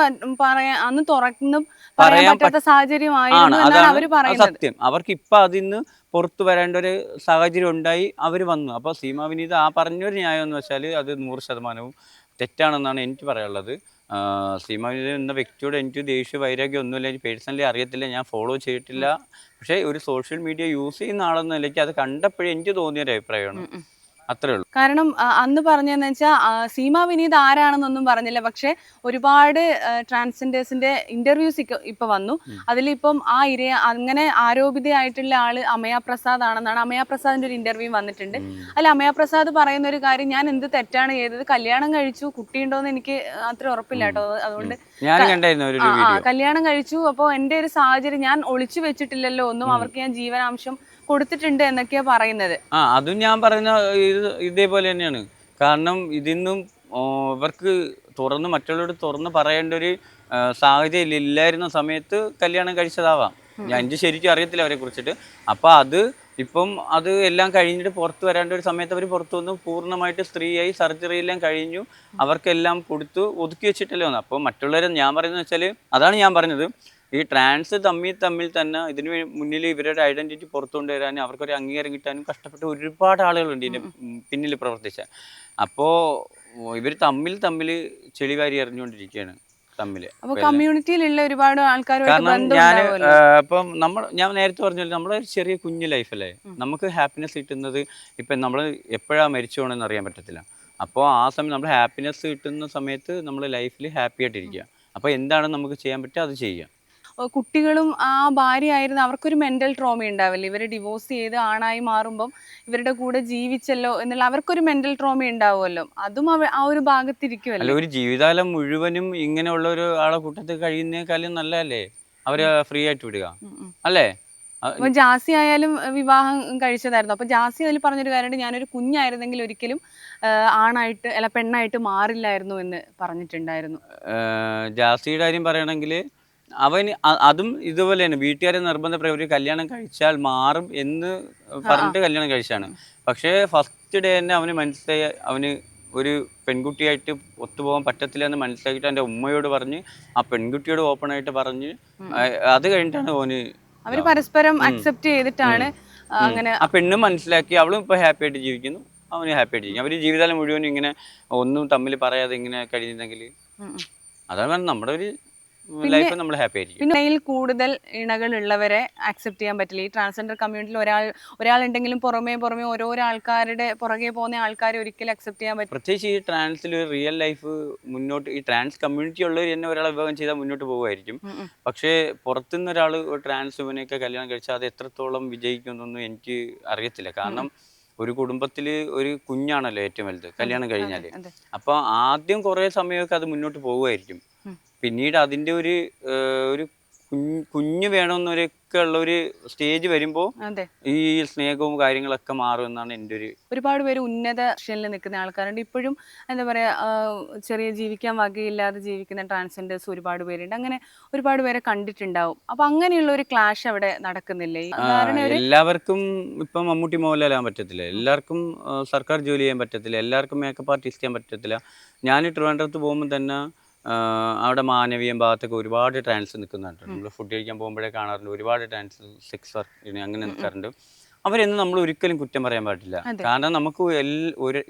പറയാൻ പറ്റാത്ത സാഹചര്യമാണ് സത്യം. അവർക്ക് ഇപ്പൊ അതിന്ന് പുറത്തു വരേണ്ട ഒരു സാഹചര്യം ഉണ്ടായി, അവർ വന്നു. അപ്പൊ സീമ വിനീത് ആ പറഞ്ഞൊരു ന്യായം എന്ന് വെച്ചാൽ അത് 100% തെറ്റാണെന്നാണ് എനിക്ക് പറയാനുള്ളത്. സീമ വിനീത് എന്ന വ്യക്തിയോട് എനിക്ക് ദേഷ്യ വൈരാഗ്യം ഒന്നുമില്ല. എനിക്ക് പേഴ്സണലി അറിയത്തില്ല, ഞാൻ ഫോളോ ചെയ്തിട്ടില്ല. പക്ഷേ ഒരു സോഷ്യൽ മീഡിയ യൂസ് ചെയ്യുന്ന ആളെന്ന നിലയ്ക്ക് അത് കണ്ടപ്പോഴേ എനിക്ക് തോന്നിയൊരു അഭിപ്രായമാണ്. അത്രേ ഉള്ളൂ. കാരണം അന്ന് പറഞ്ഞതെന്ന് വെച്ചാൽ സീമ വിനീത് ആരാണെന്നൊന്നും പറഞ്ഞില്ല. പക്ഷെ ഒരുപാട് ട്രാൻസ്ജെൻഡേഴ്സിന്റെ ഇന്റർവ്യൂസ് ഇപ്പൊ വന്നു. അതിലിപ്പം അങ്ങനെ ആരോപിതയായിട്ടുള്ള ആള് അമയ പ്രസാദ് ആണെന്നാണ്. അമയ പ്രസാദിന്റെ ഒരു ഇന്റർവ്യൂ വന്നിട്ടുണ്ട്. അതിൽ അമയ പ്രസാദ് പറയുന്ന ഒരു കാര്യം, ഞാൻ എന്ത് തെറ്റാണ് ചെയ്തത്, കല്യാണം കഴിച്ചു, കുട്ടിയുണ്ടോന്ന് എനിക്ക് അത്ര ഉറപ്പില്ല കേട്ടോ, അതുകൊണ്ട് കല്യാണം കഴിച്ചു, അപ്പോൾ എൻ്റെ ഒരു സാഹചര്യം ഞാൻ ഒളിച്ചു വെച്ചിട്ടില്ലല്ലോ ഒന്നും, അവർക്ക് ഞാൻ ജീവനാംശം കൊടുത്തിട്ടുണ്ട് എന്നൊക്കെയാ പറയുന്നത്. അതും ഞാൻ പറയുന്ന ഇതേപോലെ തന്നെയാണ്. കാരണം ഇതിന്നും ഇവർക്ക് മറ്റുള്ളവരോട് തുറന്ന് പറയേണ്ട ഒരു സാഹചര്യം ഇല്ലായിരുന്ന സമയത്ത് കല്യാണം കഴിച്ചതാവാം. എനിക്ക് ശരിക്കും അറിയത്തില്ല അവരെ കുറിച്ചിട്ട്. അപ്പോൾ അത് എല്ലാം കഴിഞ്ഞിട്ട് പുറത്ത് വരേണ്ട ഒരു സമയത്ത് അവർ പുറത്തു വന്ന് പൂർണ്ണമായിട്ട് സ്ത്രീയായി, സർജറി എല്ലാം കഴിഞ്ഞു, അവർക്കെല്ലാം കൊടുത്തു ഒതുക്കി വെച്ചിട്ടല്ലേ വന്നു. അപ്പോൾ മറ്റുള്ളവരെ ഞാൻ പറയുന്നത് വെച്ചാൽ, അതാണ് ഞാൻ പറഞ്ഞത്, ഈ ട്രാൻസ് തമ്മിൽ തന്നെ ഇതിന് മുന്നിൽ ഇവരുടെ ഐഡന്റിറ്റി പുറത്തു കൊണ്ടുവരാനും അവർക്കൊരു അംഗീകാരം കിട്ടാനും കഷ്ടപ്പെട്ട ഒരുപാട് ആളുകളുണ്ട് ഇതിന് പിന്നിൽ പ്രവർത്തിച്ച. അപ്പോൾ ഇവർ തമ്മിൽ ചെളിവാരി എറിഞ്ഞുകൊണ്ടിരിക്കുകയാണ് തമ്മിൽ. കമ്മ്യൂണിറ്റിയിലുള്ള ഒരുപാട് ആൾക്കാർ. കാരണം ഞാൻ നേരത്തെ പറഞ്ഞല്ലോ, നമ്മുടെ ഒരു ചെറിയ കുഞ്ഞു ലൈഫല്ലേ, നമുക്ക് ഹാപ്പിനെസ് കിട്ടുന്നത് ഇപ്പം നമ്മൾ എപ്പോഴാണ് മരിച്ചു പോകണമെന്ന് അറിയാൻ പറ്റത്തില്ല. അപ്പോൾ ആ സമയം നമ്മൾ ഹാപ്പിനെസ് കിട്ടുന്ന സമയത്ത് നമ്മൾ ലൈഫിൽ ഹാപ്പി ആയിട്ടിരിക്കുക. അപ്പോൾ എന്താണ് നമുക്ക് ചെയ്യാൻ പറ്റുക അത് ചെയ്യുക. കുട്ടികളും ആ ഭാര്യ ആയിരുന്നു അവർക്കൊരു മെന്റൽ ട്രോമ ഉണ്ടാവില്ല. ഇവര് ഡിവോഴ്സ് ചെയ്ത് ആണായി മാറുമ്പം ഇവരുടെ കൂടെ ജീവിച്ചല്ലോ എന്നുള്ള അവർക്കൊരു മെന്റൽ ട്രോമ ഉണ്ടാവുമല്ലോ. അതും ആ ഒരു ഭാഗത്തിരിക്കുമല്ലോ. അല്ല, ഒരു ജീവിതകാലം മുഴുവനും ഇങ്ങനെയുള്ള ഒരു ആളെ കൂട്ടത്തിൽ കഴിയുന്നേക്കാളും നല്ലതല്ലേ അവരെ ഫ്രീ ആയിട്ട് വിടുക, അല്ലേ? അപ്പൊ ജാസി ആയാലും വിവാഹം കഴിച്ചതായിരുന്നു. അപ്പൊ ജാസി അതിൽ പറഞ്ഞൊരു കാര്യമുണ്ട്, ഞാനൊരു കുഞ്ഞായിരുന്നെങ്കിൽ ഒരിക്കലും ആണായിട്ട് അല്ല പെണ്ണായിട്ട് മാറില്ലായിരുന്നു എന്ന് പറഞ്ഞിട്ടുണ്ടായിരുന്നു. ജാസിയുടെ കാര്യം പറയണമെങ്കിൽ അവന് അതും ഇതുപോലെ തന്നെ വീട്ടുകാരെ നിർബന്ധപ്രകാരം ഒരു കല്യാണം കഴിച്ചാൽ മാറും എന്ന് പറഞ്ഞിട്ട് കല്യാണം കഴിച്ചാണ്. പക്ഷേ ഫസ്റ്റ് ഡേ തന്നെ അവന് മനസ്സിലായി അവന് ഒരു പെൺകുട്ടിയായിട്ട് ഒത്തുപോകാൻ പറ്റത്തില്ല എന്ന് മനസ്സിലാക്കിയിട്ട് എൻ്റെ ഉമ്മയോട് പറഞ്ഞ് ആ പെൺകുട്ടിയോട് ഓപ്പണായിട്ട് പറഞ്ഞ് അത് കഴിഞ്ഞിട്ടാണ് ഓന് അവര് പരസ്പരം അക്സെപ്റ്റ് ചെയ്തിട്ടാണ് അങ്ങനെ. ആ പെണ്ണും മനസ്സിലാക്കി, അവളും ഇപ്പൊ ഹാപ്പി ആയിട്ട് ജീവിക്കുന്നു, അവന് ഹാപ്പി ആയിട്ട് ജീവിക്കും. അവര് ജീവിതകാലം മുഴുവനും ഇങ്ങനെ ഒന്നും തമ്മിൽ പറയാതെ ഇങ്ങനെ കഴിയുന്നെങ്കിൽ അതാണ് നമ്മുടെ ഒരു ലൈഫ്, നമ്മൾ ഹാപ്പി ആയിരിക്കും. പിന്നെ ഇതിൽ കൂടുതൽ ഇണകൾ ഉള്ളവരെ അക്സെപ്റ്റ് ചെയ്യാൻ പറ്റില്ല. ഈ ട്രാൻസ്ജെൻഡർ കമ്മ്യൂണിറ്റിയിൽ ഒരാളുണ്ടെങ്കിലും പുറമേ ഓരോരോ ആൾക്കാരുടെ പുറകെ പോകുന്ന ആൾക്കാരെ ഒരിക്കലും അക്സെപ്റ്റ് ചെയ്യാൻ പറ്റില്ല. പ്രത്യേകിച്ച് ഈ ട്രാൻസിൽ ഒരു റിയൽ ലൈഫ് മുന്നോട്ട്, ഈ ട്രാൻസ് കമ്മ്യൂണിറ്റി ഉള്ളവർ തന്നെ ഒരാളെ വിവാഹം ചെയ്താൽ മുന്നോട്ട് പോകുമായിരിക്കും. പക്ഷേ പുറത്തുനിന്ന് ഒരാൾ ട്രാൻസ് ഇവനെയൊക്കെ കല്യാണം കഴിച്ചാൽ അത് എത്രത്തോളം വിജയിക്കുന്നൊന്നും എനിക്ക് അറിയത്തില്ല. കാരണം ഒരു കുടുംബത്തിൽ ഒരു കുഞ്ഞാണല്ലോ ഏറ്റവും വലുത് കല്യാണം കഴിഞ്ഞാൽ. അപ്പോൾ ആദ്യം കുറേ സമയമൊക്കെ അത് മുന്നോട്ട് പോകുമായിരിക്കും. പിന്നീട് അതിൻ്റെ ഒരു കുഞ്ഞ് വേണമെന്നൊക്കെ ഉള്ള ഒരു സ്റ്റേജ് വരുമ്പോൾ ഈ സ്നേഹവും കാര്യങ്ങളൊക്കെ മാറും എന്നാണ് എൻ്റെ ഒരുപാട് പേര് ഉന്നത ഷെല്ലിൽ നിൽക്കുന്ന ആൾക്കാരുണ്ട്. ഇപ്പോഴും എന്താ പറയാ, ചെറിയ ജീവിക്കാൻ വകയില്ലാതെ ജീവിക്കുന്ന ട്രാൻസ്ജെൻഡേഴ്സ് ഒരുപാട് പേരുണ്ട്. അങ്ങനെ ഒരുപാട് പേരെ കണ്ടിട്ടുണ്ടാവും. അപ്പൊ അങ്ങനെയുള്ള ഒരു ക്ലാഷ് അവിടെ നടക്കുന്നില്ലേ? എല്ലാവർക്കും ഇപ്പം മമ്മൂട്ടി മോഹൻലാലാൻ പറ്റത്തില്ല, എല്ലാവർക്കും സർക്കാർ ജോലി ചെയ്യാൻ പറ്റത്തില്ല, എല്ലാവർക്കും മേക്കപ്പ് ആർട്ടിസ്റ്റ് ചെയ്യാൻ പറ്റത്തില്ല. ഞാൻ ട്രിവാൻഡ്രത്ത് പോകുമ്പോൾ തന്നെ അവിടെ മാനവീയം ഭാഗത്തൊക്കെ ഒരുപാട് ട്രാൻസ് നിൽക്കുന്നുണ്ട്. നമ്മൾ ഫുഡ് കഴിക്കാൻ പോകുമ്പോഴേ കാണാറുണ്ട് ഒരുപാട് ട്രാൻസ്, സെക്സ് വർക്കിന് അങ്ങനെ നിൽക്കാറുണ്ട്. അവരെന്നും നമ്മൾ ഒരിക്കലും കുറ്റം പറയാൻ പാടില്ല. കാരണം നമുക്ക്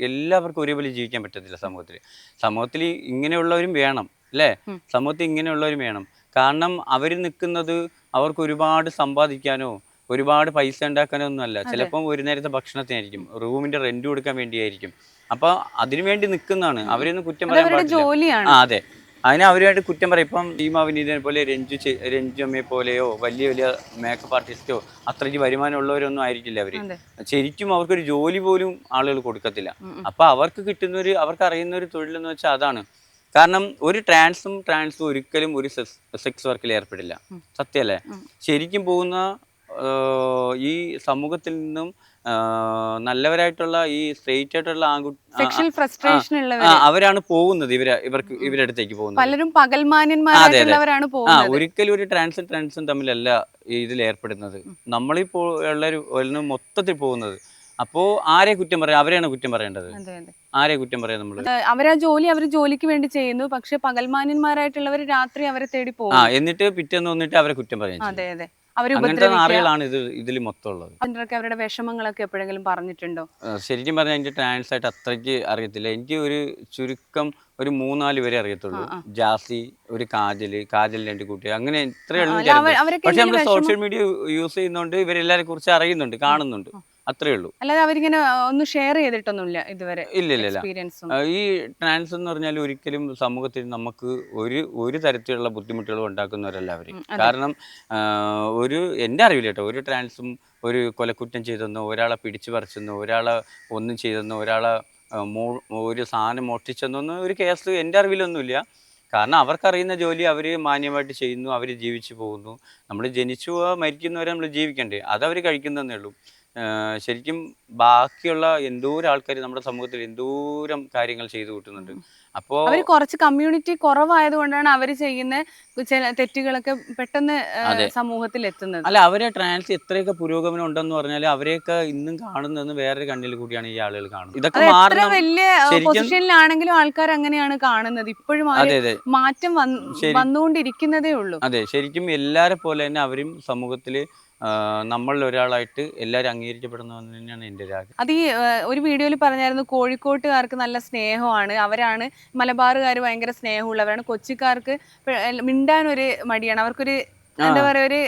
എല്ലാവർക്കും ഒരേപോലെ ജീവിക്കാൻ പറ്റത്തില്ല സമൂഹത്തിൽ ഇങ്ങനെയുള്ളവരും വേണം, അല്ലേ? സമൂഹത്തിൽ ഇങ്ങനെയുള്ളവരും വേണം. കാരണം അവർ നിൽക്കുന്നത് അവർക്ക് ഒരുപാട് സമ്പാദിക്കാനോ ഒരുപാട് പൈസ ഉണ്ടാക്കാനോ ഒന്നും അല്ല. ചിലപ്പം ഒരു നേരത്തെ ഭക്ഷണത്തിനായിരിക്കും, റൂമിന്റെ റെന്റ് കൊടുക്കാൻ വേണ്ടിയായിരിക്കും. അപ്പൊ അതിനുവേണ്ടി നിൽക്കുന്നതാണ്. അവരൊന്നും കുറ്റം പറയാൻ പാടില്ല. അതെ, അതിന് അവരുമായിട്ട് കുറ്റം പറയും. ഇപ്പം ഭീമാ വിനീതനെ പോലെ രഞ്ജു അമ്മയെ പോലെയോ വലിയ വലിയ മേക്കപ്പ് ആർട്ടിസ്റ്റോ അത്രയ്ക്ക് വരുമാനമുള്ളവരൊന്നും ആയിരിക്കില്ല അവര്. ശരിക്കും അവർക്കൊരു ജോലി പോലും ആളുകൾ കൊടുക്കത്തില്ല. അപ്പൊ അവർക്ക് കിട്ടുന്നൊരു, അവർക്ക് അറിയുന്ന ഒരു തൊഴിലെന്ന് വെച്ചാൽ അതാണ്. കാരണം ഒരു ട്രാൻസും ഒരിക്കലും ഒരു സെക്സ് വർക്കിൽ ഏർപ്പെടില്ല. സത്യമല്ലേ? ശരിക്കും പോകുന്ന ഈ സമൂഹത്തിൽ നിന്നും നല്ലവരായിട്ടുള്ള ഈ സ്ട്രെയിറ്റ് ആയിട്ടുള്ള അവരാണ് പോകുന്നത്, ഇവരുടെ അടുത്തേക്ക് പോകുന്നത്. പലരും പകൽമാന്യന്മാരായിട്ടുള്ളവരാണ് പോകുന്നത്. ഒരിക്കലും ഒരു ട്രാൻസും തമ്മിലല്ല ഇതിൽ ഏർപ്പെടുന്നത്. നമ്മളിപ്പോൾ ഉള്ള മൊത്തത്തിൽ പോകുന്നത്. അപ്പോ ആരെ കുറ്റം പറയാം? അവരെയാണ് കുറ്റം പറയേണ്ടത്. ആരെ കുറ്റം പറയാം? നമ്മൾ അവരാ ജോലി അവർ ജോലിക്ക് വേണ്ടി ചെയ്യുന്നു. പക്ഷെ പകൽമാന്യന്മാരായിട്ടുള്ളവർ രാത്രി അവരെ തേടി പോകും. എന്നിട്ട് പിറ്റേന്ന് വന്നിട്ട് അവരെ കുറ്റം പറയാം. അതെ, അങ്ങനത്തെ നാറികളാണ് ഇതിൽ മൊത്തം ഉള്ളത്. അവരുടെ വിഷമങ്ങളൊക്കെ എപ്പോഴെങ്കിലും പറഞ്ഞിട്ടുണ്ടോ? ശരിക്കും പറഞ്ഞാൽ എനിക്ക് ട്രാൻസ് ആയിട്ട് അത്രയ്ക്ക് അറിയത്തില്ല. എനിക്ക് ഒരു ചുരുക്കം ഒരു 3-4 പേരെ അറിയത്തുള്ളൂ. ജാസി, ഒരു കാജൽ 2 കുട്ടി, അങ്ങനെ ഇത്രയുള്ളൂ. പക്ഷെ നമ്മൾ സോഷ്യൽ മീഡിയ യൂസ് ചെയ്യുന്നോണ്ട് ഇവരെല്ലാരെ കുറിച്ച് അറിയുന്നുണ്ട്, കാണുന്നുണ്ട്, അത്രേ ഉള്ളൂ. അല്ലാതെ അവരിങ്ങനെ ഒന്നും ഷെയർ ചെയ്തിട്ടൊന്നുമില്ല ഇതുവരെ? ഇല്ല. ഈ ട്രാൻസ് എന്ന് പറഞ്ഞാൽ ഒരിക്കലും സമൂഹത്തിൽ നമുക്ക് ഒരു തരത്തിലുള്ള ബുദ്ധിമുട്ടുകളും ഉണ്ടാക്കുന്നവരല്ല അവര്. കാരണം എൻ്റെ അറിവില്ല കേട്ടോ, ഒരു ട്രാൻസും ഒരു കൊലക്കുറ്റം ചെയ്തെന്നോ, ഒരാളെ പിടിച്ചു പറിച്ചെന്നോ, ഒരാളെ ഒന്നും ചെയ്തെന്നോ, ഒരാളെ ഒരു സാധനം മോഷ്ടിച്ചെന്നൊന്നും ഒരു കേസ് എൻ്റെ അറിവിലൊന്നുമില്ല. കാരണം അവർക്കറിയുന്ന ജോലി അവർ മാന്യമായിട്ട് ചെയ്യുന്നു, അവർ ജീവിച്ചു പോകുന്നു. നമ്മൾ ജനിച്ചു പോവാ മരിക്കുന്നവരെ നമ്മൾ ജീവിക്കണ്ടേ, അതവർ കഴിക്കുന്നതന്നേ ഉള്ളൂ. ശരിക്കും ബാക്കിയുള്ള എന്തോരം ആൾക്കാർ നമ്മുടെ സമൂഹത്തിൽ എന്തോരം കാര്യങ്ങൾ ചെയ്തു കൂട്ടുന്നുണ്ട്. അപ്പോൾ അവർ കുറച്ച് കമ്മ്യൂണിറ്റി കുറവായതുകൊണ്ടാണ് അവർ ചെയ്യുന്ന ചില തെറ്റുകളൊക്കെ പെട്ടെന്ന് സമൂഹത്തിൽ എത്തുന്നത്. അല്ല, അവരെ ട്രാൻസ് എത്രയൊക്കെ പുരോഗമനം ഉണ്ടെന്ന് പറഞ്ഞാൽ അവരെയൊക്കെ ഇന്നും കാണുന്നതെന്ന് വേറൊരു കണ്ണിൽ കൂടിയാണ് ഈ ആളുകൾ കാണുന്നത്. ഇതൊക്കെ വലിയ പൊസിഷനിലാണെങ്കിലും ആൾക്കാർ അങ്ങനെയാണ് കാണുന്നത്. ഇപ്പോഴും മാറ്റം വന്നുകൊണ്ടിരിക്കുന്നതേ ഉള്ളൂ. അതെ, ശരിക്കും എല്ലാരെ പോലെ തന്നെ അവരും സമൂഹത്തില് നമ്മളിൽ ഒരാളായിട്ട് എല്ലാവരും അംഗീകരിക്കപ്പെടുന്നതെന്ന് തന്നെയാണ് എൻ്റെ ഒരു ആഗ്രഹം. അത് ഈ ഒരു വീഡിയോയിൽ പറഞ്ഞായിരുന്നു, കോഴിക്കോട്ടുകാർക്ക് നല്ല സ്നേഹമാണ്, അവരാണ് മലബാറുകാർ ഭയങ്കര സ്നേഹമുള്ളവരാണ്, കൊച്ചിക്കാർക്ക് മിണ്ടാനൊരു മടിയാണ്, അവർക്കൊരു എന്താ പറയാ ഒരു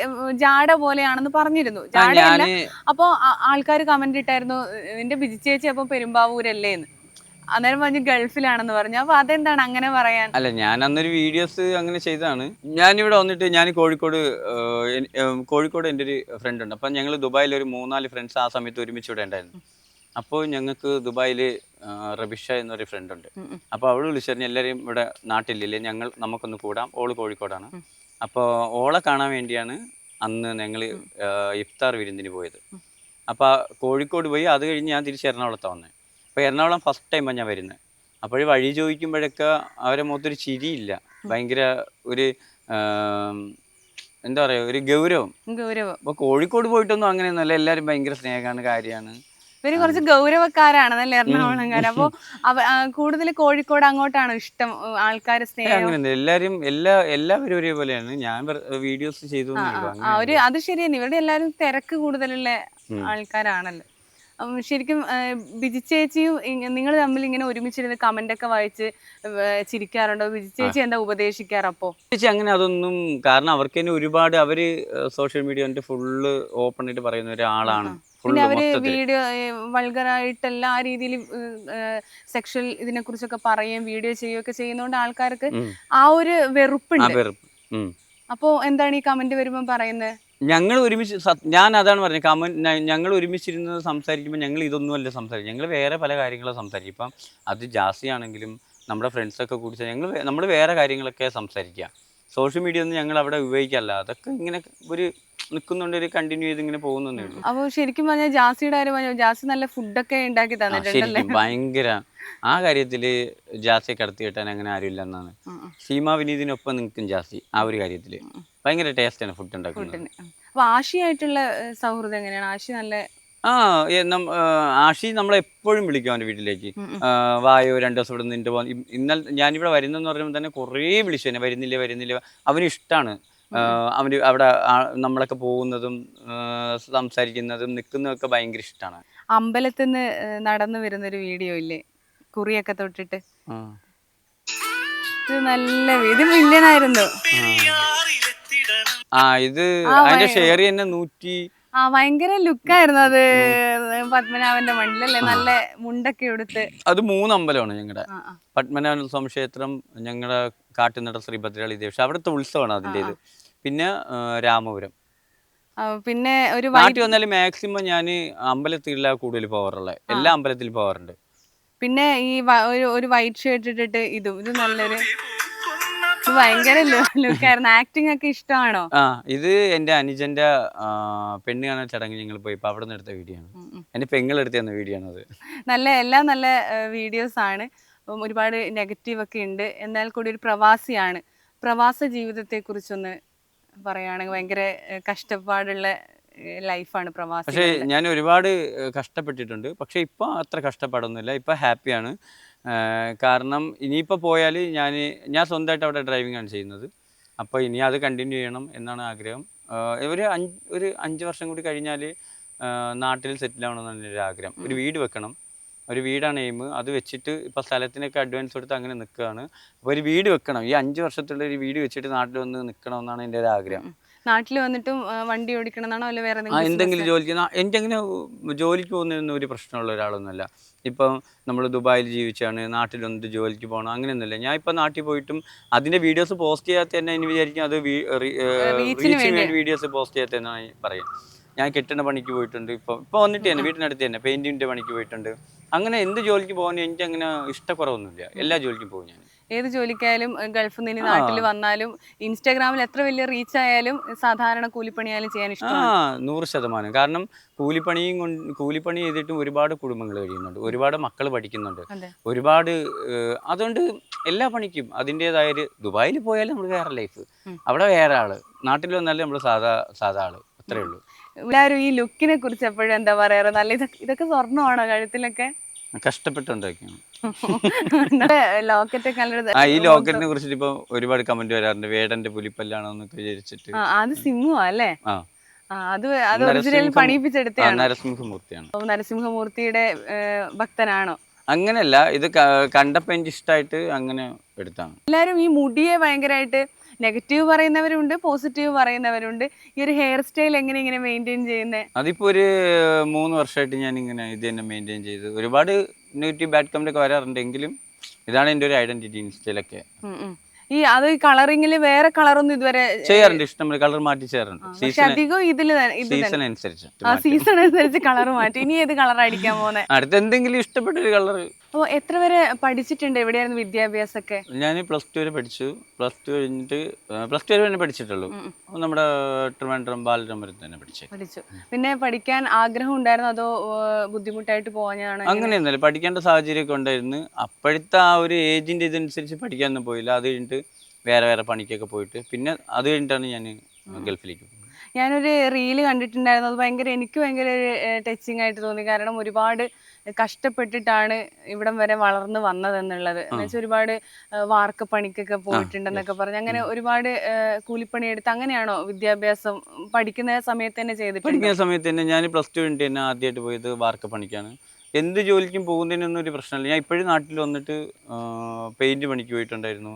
ജാട പോലെയാണെന്ന് പറഞ്ഞിരുന്നു. ജാടയല്ല. അപ്പൊ ആൾക്കാർ കമന്റ് ഇട്ടായിരുന്നു, നിന്റെ ബിജി ചേച്ചി അപ്പൊ പെരുമ്പാവൂരല്ലേ എന്ന്. അന്നേരം പറഞ്ഞു ഗൾഫിലാണെന്ന് പറഞ്ഞു. അപ്പൊ അതെന്താണ് അങ്ങനെ പറയാൻ? അല്ല, ഞാൻ അന്നൊരു വീഡിയോസ് അങ്ങനെ ചെയ്തതാണ്. ഞാനിവിടെ വന്നിട്ട് ഞാൻ കോഴിക്കോട് എൻ്റെ ഒരു ഫ്രണ്ട് ഉണ്ട്. അപ്പം ഞങ്ങൾ ദുബായിൽ ഒരു 3-4 ഫ്രണ്ട്സ് ആ സമയത്ത് ഒരുമിച്ച് ഇവിടെ ഉണ്ടായിരുന്നു. അപ്പോൾ ഞങ്ങൾക്ക് ദുബായിൽ റബിഷ എന്നൊരു ഫ്രണ്ട് ഉണ്ട്. അപ്പോൾ അവൾ വിളിച്ചറിഞ്ഞ് എല്ലാവരെയും ഇവിടെ നാട്ടിലില്ലേ, നമുക്കൊന്ന് കൂടാം. ഓള് കോഴിക്കോടാണ്. അപ്പോൾ ഓളെ കാണാൻ വേണ്ടിയാണ് അന്ന് ഞങ്ങൾ ഇഫ്താർ വിരുന്നിന് പോയത്. അപ്പോൾ കോഴിക്കോട് പോയി, അത് കഴിഞ്ഞ് ഞാൻ തിരിച്ച് എറണാകുളത്താണ് വന്നത്. അപ്പോൾ എറണാകുളം ഫസ്റ്റ് ടൈമാണ് ഞാൻ വരുന്നത്. അപ്പോൾ വഴി ചോദിക്കുമ്പോഴൊക്കെ അവരെ മുഖത്തൊരു ചിരിയില്ല, ഭയങ്കര ഒരു എന്താ പറയുക, ഒരു ഗൗരവം. അപ്പോൾ കോഴിക്കോട് പോയിട്ടൊന്നും അങ്ങനെയൊന്നുമല്ല, എല്ലാവരും ഭയങ്കര സ്നേഹമാണ്, കാര്യമാണ്. ഇവര് കുറച്ച് ഗൗരവക്കാരാണെന്നല്ലേ എറണാകുളംകാർ. അപ്പോൾ കൂടുതൽ കോഴിക്കോട് അങ്ങോട്ടാണ് ഇഷ്ടം ആൾക്കാർ സ്നേഹം? അങ്ങനെ എല്ലാവരും ഒരേപോലെയാണ്. ഞാൻ വീഡിയോസ് ചെയ്തു. അത് ശരിയാണ്, ഇവരുടെ എല്ലാവരും തിരക്ക് കൂടുതലുള്ള ആൾക്കാരാണല്ലോ. ശരിക്കും ബിജി ചേച്ചിയും നിങ്ങൾ തമ്മിൽ ഇങ്ങനെ ഒരുമിച്ചിരുന്ന് കമന്റ് ഒക്കെ വായിച്ച് ചിരിക്കാറുണ്ടോ? ബിജി ചേച്ചി എന്താ ഉപദേശിക്കാറ്? അപ്പോ ചേച്ചി അങ്ങനെ അതൊന്നും, കാരണം അവർക്ക് തന്നെ ഒരുപാട്, അവര് സോഷ്യൽ മീഡിയ ഫുള്ള് ഓപ്പൺ ആയിട്ട് പറയുന്ന ഒരാളാണ്. പിന്നെ അവര് വീഡിയോ വൾഗറായിട്ടല്ല ആ രീതിയിൽ സെക്ഷൽ ഇതിനെ കുറിച്ചൊക്കെ പറയുകയും വീഡിയോ ചെയ്യുകയൊക്കെ ചെയ്യുന്നോണ്ട് ആൾക്കാർക്ക് ആ ഒരു വെറുപ്പുണ്ട്. അപ്പോ എന്താണ് ഈ കമന്റ് വരുമ്പോൾ പറയുന്നത്? ഞങ്ങൾ ഒരുമിച്ച്, ഞാൻ അതാണ് പറഞ്ഞത്, ഞങ്ങൾ ഒരുമിച്ചിരുന്ന് സംസാരിക്കുമ്പോൾ ഞങ്ങൾ ഇതൊന്നും അല്ല സംസാരിക്കും. ഞങ്ങൾ വേറെ പല കാര്യങ്ങളും സംസാരിക്കും. ഇപ്പം അത് ജാസി ആണെങ്കിലും നമ്മുടെ ഫ്രണ്ട്സൊക്കെ കൂടി നമ്മൾ വേറെ കാര്യങ്ങളൊക്കെ സംസാരിക്കുക. സോഷ്യൽ മീഡിയ ഒന്നും ഞങ്ങൾ അവിടെ ഉപയോഗിക്കാറില്ല. അതൊക്കെ ഇങ്ങനെ ഒരു നിൽക്കുന്നുണ്ട്, ഒരു കണ്ടിന്യൂ ചെയ്ത് ഇങ്ങനെ പോകുന്നേ ഉള്ളൂ. അപ്പോൾ ശരിക്കും പറഞ്ഞാൽ ജാസിയുടെ കാര്യം പറഞ്ഞാൽ ജാസി നല്ല ഫുഡൊക്കെ ഉണ്ടാക്കി തന്നിട്ടുണ്ടല്ലേ? ഭയങ്കര ആ കാര്യത്തിൽ ജാസിയെ കടത്തി കിട്ടാൻ അങ്ങനെ ആരുമില്ല എന്നാണ്. സീമ വിനീതിനൊപ്പം നിൽക്കും ജാസി ആ ഒരു കാര്യത്തിൽ. ഭയങ്കര ടേസ്റ്റാണ് ഫുഡ് ഉണ്ടാക്കുന്നത്. അപ്പോൾ ആഷിയായിട്ടുള്ള സൗഹൃദം എങ്ങനെയാണ്? ആഷി നല്ല ആഷി നമ്മളെപ്പോഴും വിളിക്കും അവൻ്റെ വീട്ടിലേക്ക്. വായോ 2 ദിവസം ഇവിടെ നിന്നിട്ട് പോകാൻ. ഇന്നലെ ഞാനിവിടെ വരുന്നെന്ന് പറയുമ്പോൾ തന്നെ കുറേ വിളിച്ചു തന്നെ, വരുന്നില്ല. അവന് ഇഷ്ടമാണ്. അവന് അവിടെ നമ്മളൊക്കെ പോകുന്നതും സംസാരിക്കുന്നതും നിൽക്കുന്നതൊക്കെ ഭയങ്കര ഇഷ്ടമാണ്. അമ്പലത്തിൽ നിന്ന് നടന്നു വരുന്നൊരു വീഡിയോ ഇല്ലേ, കുറിയൊക്കെ തൊട്ടിട്ട്? ഇത് നല്ല ഇത് മില്യനായിരുന്നു. ഇത് അതിന്റെ ഷെയർ തന്നെ 100. ഭയങ്കര ലുക്കായിരുന്നു അത് പത്മനാഭന്റെ മണ്ണിലല്ലേ, നല്ല മുണ്ടൊക്കെ എടുത്ത്. അത് 3 അമ്പലമാണ് ഞങ്ങളുടെ. പത്മനാഭ സ്വാമി ക്ഷേത്രം, ഞങ്ങളുടെ കാട്ടുനട ശ്രീ ഭദ്രകാളി ദേവി, അവിടുത്തെ ഉത്സവമാണ് അതിൻ്റെത്. പിന്നെ രാമപുരം. പിന്നെ ഒരു നാട്ടിൽ വന്നാലും മാക്സിമം ഞാൻ അമ്പലത്തില കൂടുതൽ പോകാറുള്ളത്. എല്ലാ അമ്പലത്തിലും പോകാറുണ്ട്. പിന്നെ ഈ ഒരു വൈറ്റ് ഷർട്ട് ഇട്ടിട്ട് ഇത് നല്ലൊരു ഭയങ്കര ലുക്കായിരുന്നു. ആക്ടിങ് ഒക്കെ ഇഷ്ടമാണോ? ഇത് എന്റെ അനുജന്റെ പെണ്ണ് കാണാൻ ചടങ്ങ് ഞങ്ങൾ പോയി അവിടെ നിന്ന് എടുത്ത വീഡിയോ ആണ്. എന്റെ പെങ്ങളെടുത്ത് തന്ന വീഡിയോ ആണ് അത്. എല്ലാം നല്ല വീഡിയോസ് ആണ്. ഒരുപാട് നെഗറ്റീവ് ഒക്കെ ഉണ്ട്. എന്നാൽ കൂടി ഒരു പ്രവാസിയാണ്. പ്രവാസ ജീവിതത്തെ കുറിച്ചൊന്ന് പറയുകയാണെങ്കിൽ ഭയങ്കര കഷ്ടപ്പാടുള്ള ലൈഫാണ് പ്രവാസി. പക്ഷേ ഞാൻ ഒരുപാട് കഷ്ടപ്പെട്ടിട്ടുണ്ട്. പക്ഷെ ഇപ്പൊ അത്ര കഷ്ടപ്പാടൊന്നുമില്ല. ഇപ്പൊ ഹാപ്പിയാണ്. കാരണം ഇനിയിപ്പോൾ പോയാൽ ഞാൻ സ്വന്തമായിട്ട് അവിടെ ഡ്രൈവിംഗ് ആണ് ചെയ്യുന്നത്. അപ്പോൾ ഇനി അത് കണ്ടിന്യൂ ചെയ്യണം എന്നാണ് ആഗ്രഹം. ഒരു 5 വർഷം കൂടി കഴിഞ്ഞാൽ നാട്ടിൽ സെറ്റിൽ ആവണമെന്നാണ് എൻ്റെ ആഗ്രഹം. ഒരു വീട് വെക്കണം. ഒരു വീടാണ് എയിം. അത് വെച്ചിട്ട് ഇപ്പോൾ സ്ഥലത്തിനൊക്കെ അഡ്വാൻസ് കൊടുത്ത് അങ്ങനെ നിൽക്കുകയാണ്. അപ്പോൾ ഒരു വീട് വെക്കണം. ഈ 5 വർഷത്തുള്ള ഒരു വീട് വെച്ചിട്ട് നാട്ടിൽ വന്ന് നിൽക്കണമെന്നാണ് എൻ്റെ ഒരു ആഗ്രഹം. നാട്ടിൽ വന്നിട്ടും വണ്ടി ഓടിക്കണം എന്നാണോ, അല്ല വേറെ എന്തെങ്കിലും ജോലിക്ക്? എനിക്കങ്ങനെ ജോലിക്ക് പോകുന്നതിനൊന്നും ഒരു പ്രശ്നമുള്ള ഒരാളൊന്നുമല്ല. ഇപ്പം നമ്മൾ ദുബായിൽ ജീവിച്ചാണ്, നാട്ടിൽ വന്നിട്ട് ജോലിക്ക് പോകണം അങ്ങനെയൊന്നുമില്ല. ഞാൻ ഇപ്പം നാട്ടിൽ പോയിട്ടും അതിൻ്റെ വീഡിയോസ് പോസ്റ്റ് ചെയ്യാത്ത തന്നെ ഇനി വിചാരിക്കും അത് റീച്ചിന് വേണ്ടി വീഡിയോസ് പോസ്റ്റ് ചെയ്യാത്ത എന്നാണ് പറയും. ഞാൻ കെട്ടിട പണിക്ക് പോയിട്ടുണ്ട്. ഇപ്പോൾ വന്നിട്ട് തന്നെ വീട്ടിനടുത്ത് തന്നെ പെയിൻറ്റിൻ്റെ പണിക്ക് പോയിട്ടുണ്ട്. അങ്ങനെ എന്ത് ജോലിക്ക് പോകാനും എനിക്കങ്ങനെ ഇഷ്ടക്കുറവൊന്നുമില്ല. എല്ലാ ജോലിക്കും പോകും ഞാൻ. ഏത് ജോലിക്കായാലും ഗൾഫിൽ നിന്ന് നാട്ടിൽ വന്നാലും ഇൻസ്റ്റാഗ്രാമിൽ എത്ര വലിയ റീച്ച് ആയാലും സാധാരണ കൂലിപ്പണിയായാലും ചെയ്യാൻ ഇഷ്ടമാണ്. 100%. കാരണം കൂലിപ്പണി ചെയ്തിട്ടും ഒരുപാട് കുടുംബങ്ങൾ കഴിയുന്നുണ്ട്, ഒരുപാട് മക്കൾ പഠിക്കുന്നുണ്ട്, ഒരുപാട്. അതുകൊണ്ട് എല്ലാ പണിക്കും അതിൻ്റെതായൊരു, ദുബായിൽ പോയാലും നമ്മൾ വേറെ ലൈഫ്, അവിടെ വേറെ ആള്, നാട്ടിൽ വന്നാലും നമ്മൾ സാധാ ആള്, അത്രേ ഉള്ളൂ. എല്ലാവരും ഈ ലുക്കിനെ കുറിച്ച് എപ്പോഴും എന്താ പറയാറ്, നല്ല ഇതൊക്കെ സ്വർണ്ണമാണോ കഴുത്തിലൊക്കെ? കഷ്ടപ്പെട്ടുണ്ടാക്കിയാണ്. ഈ ലോക്കറ്റിനെ കുറിച്ചിട്ട് ഇപ്പൊ ഒരുപാട് കമന്റ് വരാറുണ്ട്, വേടന്റെ പുലിപ്പല്ലാണോ എന്നൊക്കെ വിചാരിച്ചിട്ട്. അത് സിംഹം അല്ലേ? അത് ഒറിജിനൽ പണിയിപ്പിച്ചെടുത്താണ്. നരസിംഹമൂർത്തിയാണ്. നരസിംഹമൂർത്തിയുടെ ഭക്തനാണോ? അങ്ങനെയല്ല, ഇത് കണ്ടപ്പോ എനിക്ക് ഇഷ്ടമായിട്ട് അങ്ങനെ എടുത്താണ്. എല്ലാരും ഈ മുടിയെ ഭയങ്കരമായിട്ട് നെഗറ്റീവ് പറയുന്നവരുണ്ട്, പോസിറ്റീവ് പറയുന്നവരുണ്ട്. ഈ ഒരു ഹെയർ സ്റ്റൈൽ എങ്ങനെ മെയിൻറ്റെയിൻ ചെയ്യുന്നത്? അതിപ്പോ ഒരു 3 വർഷമായിട്ട് ഞാൻ ഇങ്ങനെ ഇത് തന്നെ മെയിൻറ്റെയിൻ ചെയ്ത് ഒരുപാട് നെഗറ്റീവ് ബാഡ് കമന്റ് ഒക്കെ വരാറുണ്ട്. എങ്കിലും ഇതാണ് എൻ്റെ ഒരു ഐഡന്റിറ്റി ഇൻസ്റ്റയിലൊക്കെ. ഈ അത് കളറിങ്ങില് വേറെ കളറൊന്നും ഇതുവരെ ചെയ്യാറുണ്ട്, ഇഷ്ടംപോലെ കളർ മാറ്റി ചെയ്യാറുണ്ട്. അധികം സീസൺ അനുസരിച്ച് സീസൺ അനുസരിച്ച് കളർ മാറ്റി. ഇനി ഏത് കളർ അടിക്കാൻ പോകുന്നത്? അടുത്ത എന്തെങ്കിലും ഇഷ്ടപ്പെട്ട ഒരു കളർ. അപ്പോൾ എത്ര വരെ പഠിച്ചിട്ടുണ്ട്? എവിടെയായിരുന്നു വിദ്യാഭ്യാസമൊക്കെ? ഞാൻ +2 വരെ പഠിച്ചു. +2 കഴിഞ്ഞിട്ട് +2 വരെ തന്നെ പഠിച്ചിട്ടുള്ളൂ. നമ്മുടെ ട്രിവാൻഡ്രം ബാലരാമപുരത്ത് തന്നെ പഠിച്ചു. പിന്നെ പഠിക്കാൻ ആഗ്രഹം ഉണ്ടായിരുന്നു അതോ ബുദ്ധിമുട്ടായിട്ട് പോകാനാണ്? അങ്ങനെയൊന്നുമല്ല, പഠിക്കേണ്ട സാഹചര്യമൊക്കെ ഉണ്ടായിരുന്നു. അപ്പോഴത്തെ ആ ഒരു ഏജിന്റെ ഇതനുസരിച്ച് പഠിക്കാനൊന്നും പോയില്ല. അത് കഴിഞ്ഞിട്ട് വേറെ പണിക്കൊക്കെ പോയിട്ട് പിന്നെ അത് കഴിഞ്ഞിട്ടാണ് ഞാൻ ഗൾഫിലേക്ക് പോകുന്നത്. ഞാനൊരു റീല് കണ്ടിട്ടുണ്ടായിരുന്നു. അത് എനിക്ക് ഭയങ്കര ടച്ചിങ് ആയിട്ട് തോന്നി. കാരണം ഒരുപാട് കഷ്ടപ്പെട്ടിട്ടാണ് ഇവിടം വരെ വളർന്നു വന്നതെന്നുള്ളത്. എന്നുവെച്ചാൽ ഒരുപാട് വാർക്കപ്പണിക്കൊക്കെ പോയിട്ടുണ്ടെന്നൊക്കെ പറഞ്ഞ് അങ്ങനെ ഒരുപാട് കൂലിപ്പണി എടുത്ത് അങ്ങനെയാണോ വിദ്യാഭ്യാസം പഠിക്കുന്ന സമയത്ത് തന്നെ ചെയ്തിട്ടുണ്ട്? പഠിക്കുന്ന സമയത്ത് തന്നെ ഞാൻ +2 കഴിഞ്ഞിട്ട് തന്നെ ആദ്യമായിട്ട് പോയത് വാർക്കപ്പണിക്കാണ്. എന്ത് ജോലിക്കും പോകുന്നതിനൊന്നും ഒരു പ്രശ്നമില്ല. ഞാൻ ഇപ്പോഴും നാട്ടിൽ വന്നിട്ട് പെയിന്റ് പണിക്ക് പോയിട്ടുണ്ടായിരുന്നു,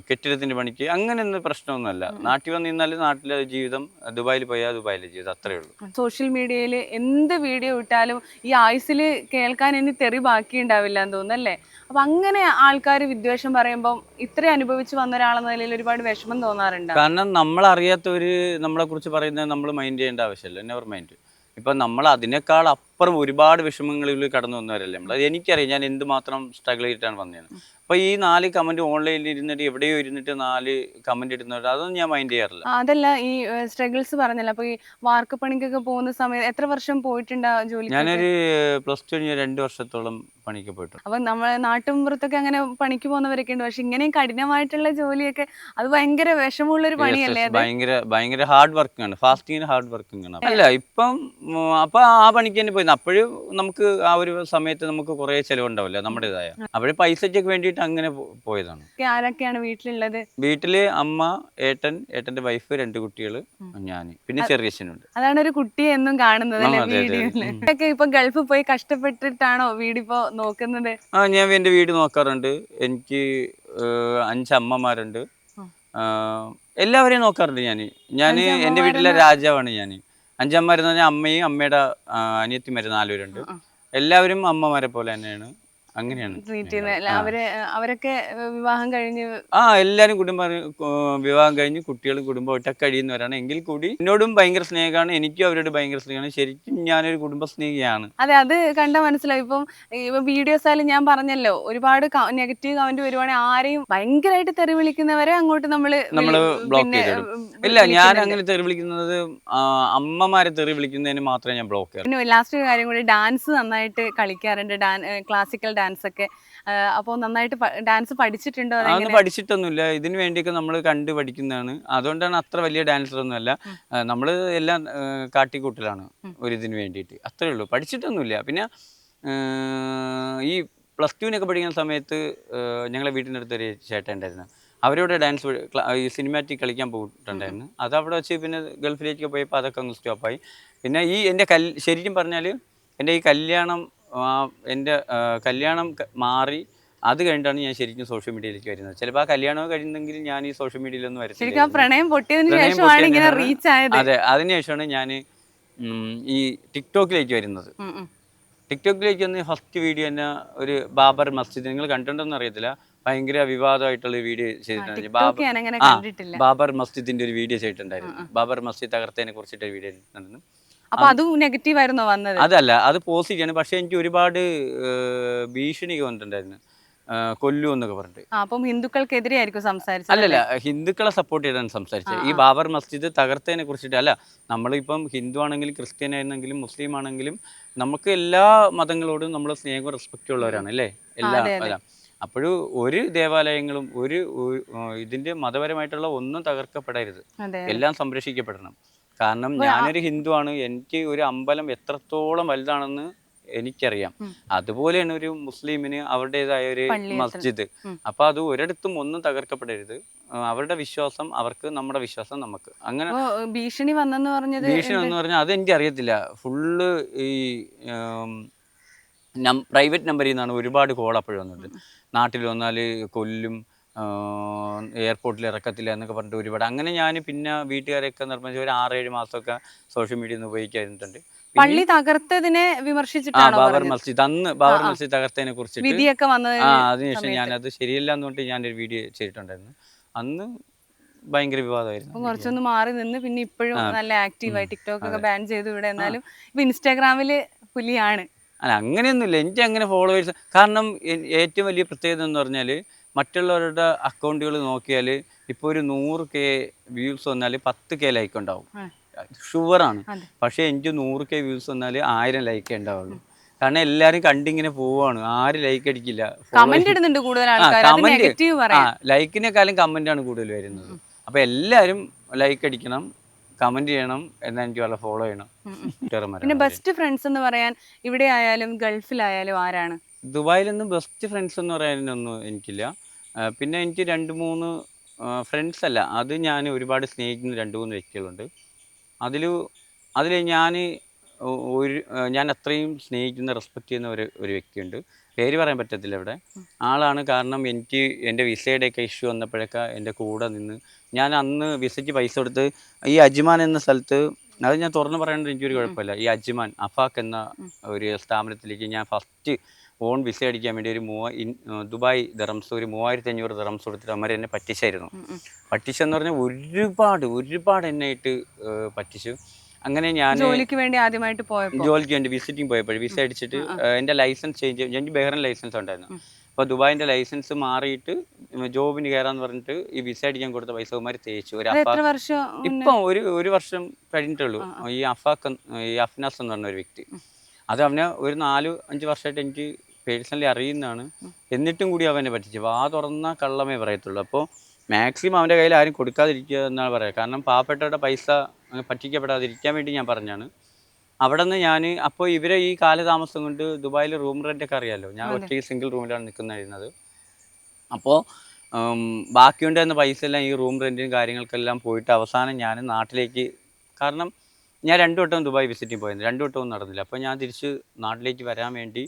കെട്ടിടത്തിൻ്റെ പണിക്ക്. അങ്ങനെയൊന്നും പ്രശ്നമൊന്നുമല്ല. നാട്ടിൽ വന്ന് നിന്നാൽ നാട്ടിലെ ജീവിതം, ദുബായിൽ പോയാൽ ദുബായിലെ ജീവിതം, അത്രയേ ഉള്ളൂ. സോഷ്യൽ മീഡിയയിൽ എന്ത് വീഡിയോ ഇട്ടാലും ഈ ആയുസിൽ കേൾക്കാൻ ഇനി തെറി ബാക്കി ഉണ്ടാവില്ല എന്ന് തോന്നുന്നല്ലേ? അപ്പം അങ്ങനെ ആൾക്കാർ വിദ്വേഷം പറയുമ്പം ഇത്രയും അനുഭവിച്ച് വന്ന ഒരാളെന്ന നിലയിൽ ഒരുപാട് വിഷമം തോന്നാറുണ്ട്. കാരണം നമ്മളറിയാത്തവർ നമ്മളെക്കുറിച്ച് പറയുന്നത് നമ്മൾ മൈൻഡ് ചെയ്യേണ്ട ആവശ്യമില്ല. Never mind. ഇപ്പം നമ്മൾ അതിനേക്കാൾ അപ്പുറം ഒരുപാട് വിഷമങ്ങളിൽ കടന്നു വന്നവരല്ലേ നമ്മൾ. എനിക്കറിയാം ഞാൻ എന്തുമാത്രം സ്ട്രഗിൾ ചെയ്തിട്ടാണ് വന്നത്. അപ്പോൾ ഈ 4 കമന്റ് ഓൺലൈനിൽ ഇരുന്നിട്ട് എവിടെയോ ഇരുന്നിട്ട് 4 കമന്റ് ഇടുന്നവർ അതൊന്നും ഞാൻ മൈൻഡ് ചെയ്യാറില്ല. അതല്ല, ഈ സ്ട്രഗിൾസ് പറഞ്ഞല്ലോ. അപ്പോൾ ഈ വാർക്കപ്പണിക്കൊക്കെ പോകുന്ന സമയത്ത് എത്ര വർഷം പോയിട്ടുണ്ടാ ജോലി? ഞാനൊരു +2 കഴിഞ്ഞ് 2 വർഷത്തോളം പണിക്ക് പോയിട്ടുണ്ട്. അപ്പം നമ്മൾ നാട്ടുമ്പുറത്തൊക്കെ അങ്ങനെ പണിക്ക് പോകുന്നവരൊക്കെ ഉണ്ട്. പക്ഷെ ഇങ്ങനെയും കഠിനമായിട്ടുള്ള ജോലിയൊക്കെ അത് ഭയങ്കര വിഷമമുള്ളൊരു പണിയല്ലേ? ഭയങ്കര ഹാർഡ് വർക്കിംഗ് ആണ്. ഫാസ്റ്റിങ്ങിന് ഹാർഡ് വർക്കിംഗ് ആണ്. അല്ല ഇപ്പം അപ്പൊ ആ പണിക്ക് തന്നെ പോയി. അപ്പോഴും നമുക്ക് ആ ഒരു സമയത്ത് നമുക്ക് കുറെ ചെലവുണ്ടാവില്ല നമ്മുടേതായ. അപ്പോഴും പൈസയ്ക്ക് വേണ്ടിയിട്ട് അങ്ങനെ പോയതാണ്. ആരൊക്കെയാണ് വീട്ടിലുള്ളത്? വീട്ടില് അമ്മ, ഏട്ടന്റെ വൈഫ്, 2 കുട്ടികൾ, ഞാൻ, പിന്നെ ചെറിയച്ഛനുണ്ട്. അതാണ് ഒരു കുട്ടിയെ എന്നും കാണുന്നത് വീഡിയോയില്. ഇപ്പൊ ഗൾഫിൽ പോയി കഷ്ടപ്പെട്ടിട്ടാണോ വീടിപ്പോ നോക്കുന്നത്? ഞാൻ എന്റെ വീട് നോക്കാറുണ്ട്. എനിക്ക് 5 അമ്മമാരുണ്ട്. എല്ലാവരെയും നോക്കാറുണ്ട്. ഞാൻ എന്റെ വീട്ടിലെ രാജാവാണ്. 5 അമ്മമാരെന്ന് പറഞ്ഞാൽ അമ്മയും അമ്മയുടെ അനിയത്തിമാര് 4 പേരുണ്ട്. എല്ലാവരും അമ്മമാരെ പോലെ തന്നെയാണ്. അങ്ങനെയാണ് ട്രീറ്റ് ചെയ്യുന്നത്. അവരൊക്കെ വിവാഹം കഴിഞ്ഞ് എല്ലാവരും വിവാഹം കഴിഞ്ഞ് കുട്ടികളും കുടുംബമായിട്ടൊക്കെ കഴിയുന്നവരാണ്. എങ്കിൽ കൂടി എന്നോടും ഭയങ്കര സ്നേഹമാണ്, എനിക്കും അവരോട് ഭയങ്കര സ്നേഹമാണ്. ശരിക്കും ഞാനൊരു കുടുംബ സ്നേഹിയാണ്. അതെ, അത് കണ്ടാൽ മനസ്സിലാവും. ഇപ്പം വീഡിയോസ് ആയാലും ഞാൻ പറഞ്ഞല്ലോ, ഒരുപാട് നെഗറ്റീവ് കമന്റ് വരുവാണെങ്കിൽ ആരെയും ഭയങ്കരമായിട്ട് തെറി വിളിക്കുന്നവരെ അങ്ങോട്ട് നമ്മള് ബ്ലോക്ക് ചെയ്തിടും. ഇല്ല, ഞാൻ അങ്ങനെ തെറി വിളിക്കുന്നത് അമ്മമാരെ തെറി വിളിക്കുന്നതിന് മാത്രമേ ഞാൻ ബ്ലോക്ക് ചെയ്യാറ്. പിന്നെ ലാസ്റ്റ് ഒരു കാര്യം കൂടി, ഡാൻസ് നന്നായിട്ട് കളിക്കാറുണ്ട്, ക്ലാസിക്കൽ ഡാൻസ് ഒക്കെ. അപ്പോൾ നന്നായിട്ട് ഡാൻസ് പഠിച്ചിട്ടുണ്ടോ? അതൊന്നും പഠിച്ചിട്ടൊന്നുമില്ല. ഇതിനു വേണ്ടിയൊക്കെ നമ്മൾ കണ്ടു പഠിക്കുന്നതാണ്. അതുകൊണ്ടാണ് അത്ര വലിയ ഡാൻസർ ഒന്നുമല്ല. നമ്മൾ എല്ലാം കാട്ടിക്കൂട്ടലാണ് ഒരു ഇതിന് വേണ്ടിയിട്ട്, അത്രേ ഉള്ളൂ. പഠിച്ചിട്ടൊന്നുമില്ല. പിന്നെ ഈ +2 പഠിക്കുന്ന സമയത്ത് ഞങ്ങളെ വീട്ടിൻ്റെ അടുത്തൊരു ചേട്ടൻ ഉണ്ടായിരുന്നു. അവരോട് ഡാൻസ് ഈ സിനിമാറ്റിക് കളിക്കാൻ പോയിട്ടുണ്ടായിരുന്നു. അതവിടെ വെച്ച് പിന്നെ ഗൾഫിലേക്ക് പോയപ്പോൾ അതൊക്കെ ഒന്ന് സ്റ്റോപ്പായി. പിന്നെ ഈ എൻ്റെ ശരിക്കും പറഞ്ഞാൽ എൻ്റെ ഈ കല്യാണം മാറി അത് കഴിഞ്ഞിട്ടാണ് ഞാൻ ശരിക്കും സോഷ്യൽ മീഡിയയിലേക്ക് വരുന്നത്. ചിലപ്പോൾ ആ കല്യാണം കഴിഞ്ഞെങ്കിൽ ഞാൻ ഈ സോഷ്യൽ മീഡിയയിലൊന്നും വരത്തില്ല. പ്രണയം പൊട്ടിയതിന് ശേഷമാണ് ഇങ്ങനെ റീച്ച് ആയത്. അതെ, അതിനുശേഷമാണ് ഞാൻ ഈ ടിക്ടോക്കിലേക്ക് വരുന്നത്. ടിക്ടോക്കിലേക്ക് വന്ന് ഫസ്റ്റ് വീഡിയോ തന്നെ ഒരു ബാബർ മസ്ജിദ്, നിങ്ങൾ കണ്ടിട്ടുണ്ടോന്ന് അറിയത്തില്ല, ഭയങ്കര വിവാദമായിട്ടുള്ള വീഡിയോ ചെയ്തിട്ടുണ്ടായിരുന്നു. ബാബർ മസ്ജിദിന്റെ ഒരു വീഡിയോ ചെയ്തിട്ടുണ്ടായിരുന്നു. ബാബർ മസ്ജിദ് തകർത്തതിനെ കുറിച്ചിട്ട് വീഡിയോ ചെയ്തിട്ടുണ്ടായിരുന്നു. അപ്പൊ അത് നെഗറ്റീവ് ആയിരുന്നോ വന്നത്? അതല്ല, അത് പോസിറ്റീവാണ്. പക്ഷെ എനിക്ക് ഒരുപാട് ഭീഷണി വന്നിട്ടുണ്ടായിരുന്നു, കൊല്ലു എന്നൊക്കെ പറഞ്ഞിട്ട്. അപ്പം ഹിന്ദുക്കൾക്കെതിരെ ആയിരിക്കും സംസാരിച്ചത്? അല്ലല്ല, ഹിന്ദുക്കളെ സപ്പോർട്ട് ചെയ്താണ് സംസാരിച്ചത്. ഈ ബാബർ മസ്ജിദ് തകർത്തതിനെ കുറിച്ചിട്ട് അല്ല. നമ്മളിപ്പം ഹിന്ദു ആണെങ്കിലും ക്രിസ്ത്യൻ ആയിരുന്നെങ്കിലും മുസ്ലിം ആണെങ്കിലും നമുക്ക് എല്ലാ മതങ്ങളോടും നമ്മൾ സ്നേഹവും റെസ്പെക്റ്റും ഉള്ളവരാണ് അല്ലേ, എല്ലാം. അപ്പോഴും ഒരു ദേവാലയങ്ങളും ഇതിന്റെ മതപരമായിട്ടുള്ള ഒന്നും തകർക്കപ്പെടരുത്, എല്ലാം സംരക്ഷിക്കപ്പെടണം. കാരണം ഞാനൊരു ഹിന്ദു ആണ്, എനിക്ക് ഒരു അമ്പലം എത്രത്തോളം വലുതാണെന്ന് എനിക്കറിയാം. അതുപോലെയാണ് ഒരു മുസ്ലിമിന് അവരുടേതായ ഒരു മസ്ജിദ്. അപ്പൊ അത് ഒരിടത്തും ഒന്നും തകർക്കപ്പെടരുത്. അവരുടെ വിശ്വാസം അവർക്ക്, നമ്മുടെ വിശ്വാസം നമുക്ക്. അങ്ങനെ ഭീഷണി വന്നെന്ന് പറഞ്ഞാൽ അതെനിക്ക് അറിയത്തില്ല. ഫുള്ള് ഈ പ്രൈവറ്റ് നമ്പറിൽ നിന്നാണ് ഒരുപാട് കോൾ അപ്പോഴും വന്നത്. നാട്ടിൽ വന്നാൽ കൊല്ലും, എയർപോർട്ടിൽ ഇറക്കത്തില്ല എന്നൊക്കെ പറഞ്ഞിട്ട് ഒരുപാട്. അങ്ങനെ ഞാൻ പിന്നെ വീട്ടുകാരെയൊക്കെ നിർബന്ധിച്ച് ഒരു 6-7 മാസമൊക്കെ സോഷ്യൽ മീഡിയ ഒന്ന് ഉപയോഗിക്കാതിരുന്നിട്ടുണ്ട്. പള്ളി തകർത്തതിനെ വിമർശിച്ചിട്ടാണോ ബാബർ പറഞ്ഞത്? മസ്ജിദ് അന്ന് ബാബർ മസ്ജിദ് തകർത്തതിനെ കുറിച്ചിട്ട് വിധിയൊക്കെ വന്നത് അതിനുശേഷം ഞാനത് ശരിയല്ല എന്ന് പറഞ്ഞിട്ട് ഞാനൊരു വീഡിയോ ചെയ്തിട്ടുണ്ടായിരുന്നു. അന്ന് ഭയങ്കര വിവാദമായിരുന്നു. കുറച്ചൊന്ന് മാറി നിന്ന് പിന്നെ ഇപ്പോഴും നല്ല ആക്റ്റീവായി ടിക്ടോക്ക് ഒക്കെ ബാൻ ചെയ്തു ഇവിടെ. എന്നാലും ഇപ്പൊ ഇൻസ്റ്റാഗ്രാമില് പുലിയാണ്. അല്ല അങ്ങനെയൊന്നുമില്ല, എനിക്ക് അങ്ങനെ ഫോളോവേഴ്സ്. കാരണം ഏറ്റവും വലിയ പ്രത്യേകത എന്ന് പറഞ്ഞാൽ മറ്റുള്ളവരുടെ അക്കൗണ്ടുകൾ നോക്കിയാൽ ഇപ്പോൾ ഒരു 100K വ്യൂസ് വന്നാൽ 10K ലൈക്ക് ഉണ്ടാവും, ഷുവറാണ്. പക്ഷേ എനിക്ക് 100K വ്യൂസ് വന്നാൽ 1000 ലൈക്കേ ഉണ്ടാവുള്ളൂ. കാരണം എല്ലാരും കണ്ടിങ്ങനെ പോവാണ്, ആരും ലൈക്ക് അടിക്കില്ല. കമന്റ് ഇടുന്നുണ്ട് കൂടുതൽ ആൾക്കാർ, ലൈക്കിനേക്കാളും കമന്റ് ആണ് കൂടുതൽ വരുന്നത്. അപ്പൊ എല്ലാരും ലൈക്ക് അടിക്കണം, കമന്റ് ചെയ്യണം, എന്നാൽ എനിക്ക് വളരെ ഫോളോ ചെയ്യണം. പിന്നെ ബെസ്റ്റ് ഫ്രണ്ട്സ് എന്ന് പറയാൻ ഇവിടെ ആയാലും ഗൾഫിലായാലും ആരാണ്? ദുബായിലൊന്നും ബെസ്റ്റ് ഫ്രണ്ട്സ് എന്ന് പറയാനൊന്നും എനിക്കില്ല. പിന്നെ എനിക്ക് 2-3 ഫ്രണ്ട്സ് അല്ല, അത് ഞാൻ ഒരുപാട് സ്നേഹിക്കുന്ന 2-3 വ്യക്തികളുണ്ട്. അതിൽ ഞാൻ അത്രയും സ്നേഹിക്കുന്ന റെസ്പെക്റ്റ് ചെയ്യുന്ന ഒരു വ്യക്തിയുണ്ട്. പേര് പറയാൻ പറ്റത്തില്ല ഇവിടെ. ആളാണ് കാരണം എനിക്ക് എൻ്റെ വിസയുടെയൊക്കെ ഇഷ്യൂ വന്നപ്പോഴൊക്കെ എൻ്റെ കൂടെ നിന്ന്, ഞാൻ അന്ന് വിസയ്ക്ക് പൈസ കൊടുത്ത് ഈ അജ്മാൻ എന്ന സ്ഥലത്ത്, അത് ഞാൻ തുറന്ന് പറയേണ്ടത് എനിക്കൊരു കുഴപ്പമില്ല, ഈ അജ്മാൻ അഫാഖ് എന്ന ഒരു സ്ഥാപനത്തിലേക്ക് ഞാൻ ഫസ്റ്റ് ഓൺ വിസ അടിക്കാൻ വേണ്ടി ദുബായ് ദിറംസ് ഒരു 3500 ദിറംസ് കൊടുത്തിട്ട് അവർ എന്നെ പറ്റിച്ചായിരുന്നു. പറ്റിച്ചെന്ന് പറഞ്ഞാൽ ഒരുപാട് എന്നെയായിട്ട് പറ്റിച്ചു. അങ്ങനെ ഞാൻ ജോലിക്ക് വേണ്ടി ആദ്യമായിട്ട് ജോലിക്ക് വേണ്ടി വിസിറ്റിംഗ് പോയപ്പോൾ വിസ അടിച്ചിട്ട് എൻ്റെ ലൈസൻസ് ചേഞ്ച്, എനിക്ക് ബഹ്റൈൻ ലൈസൻസ് ഉണ്ടായിരുന്നു. അപ്പോൾ ദുബായിൻ്റെ ലൈസൻസ് മാറിയിട്ട് ജോബിന് കയറാന്ന് പറഞ്ഞിട്ട് ഈ വിസ അടിക്കാൻ കൊടുത്ത പൈസ കുമാരി തേച്ചു. ഇപ്പം ഒരു വർഷം കഴിഞ്ഞിട്ടുള്ളൂ. ഈ അഫ്നാസ് എന്ന് പറഞ്ഞ ഒരു വ്യക്തി, അത് അവനെ ഒരു 4-5 വർഷമായിട്ട് എനിക്ക് പേഴ്സണലി അറിയുന്നതാണ്. എന്നിട്ടും കൂടി അവനെ പറ്റിച്ചു. വാ തുറന്ന കള്ളമേ പറയത്തുള്ളൂ. അപ്പോൾ മാക്സിമം അവൻ്റെ കയ്യിൽ ആരും കൊടുക്കാതിരിക്കുക എന്നാണ് പറയുക. കാരണം പാവപ്പെട്ടവരുടെ പൈസ പറ്റിക്കപ്പെടാതിരിക്കാൻ വേണ്ടി ഞാൻ പറഞ്ഞാണ്. അവിടെ നിന്ന് ഞാൻ അപ്പോൾ ഇവരെ ഈ കാലതാമസം കൊണ്ട് ദുബായിൽ റൂം റെൻ്റൊക്കെ അറിയാമല്ലോ, ഞാൻ ഒറ്റയ്ക്ക് സിംഗിൾ റൂമിലാണ് നിൽക്കുന്നത്. അപ്പോൾ ബാക്കിയുണ്ടായിരുന്ന പൈസ എല്ലാം ഈ റൂം റെൻറ്റിനും കാര്യങ്ങൾക്കെല്ലാം പോയിട്ട് അവസാനം ഞാൻ നാട്ടിലേക്ക്, കാരണം ഞാൻ 2 വട്ടം ദുബായ് വിസിറ്റിംഗ് പോയത്, 2 വട്ടവും നടന്നില്ല. അപ്പോൾ ഞാൻ തിരിച്ച് നാട്ടിലേക്ക് വരാൻ വേണ്ടി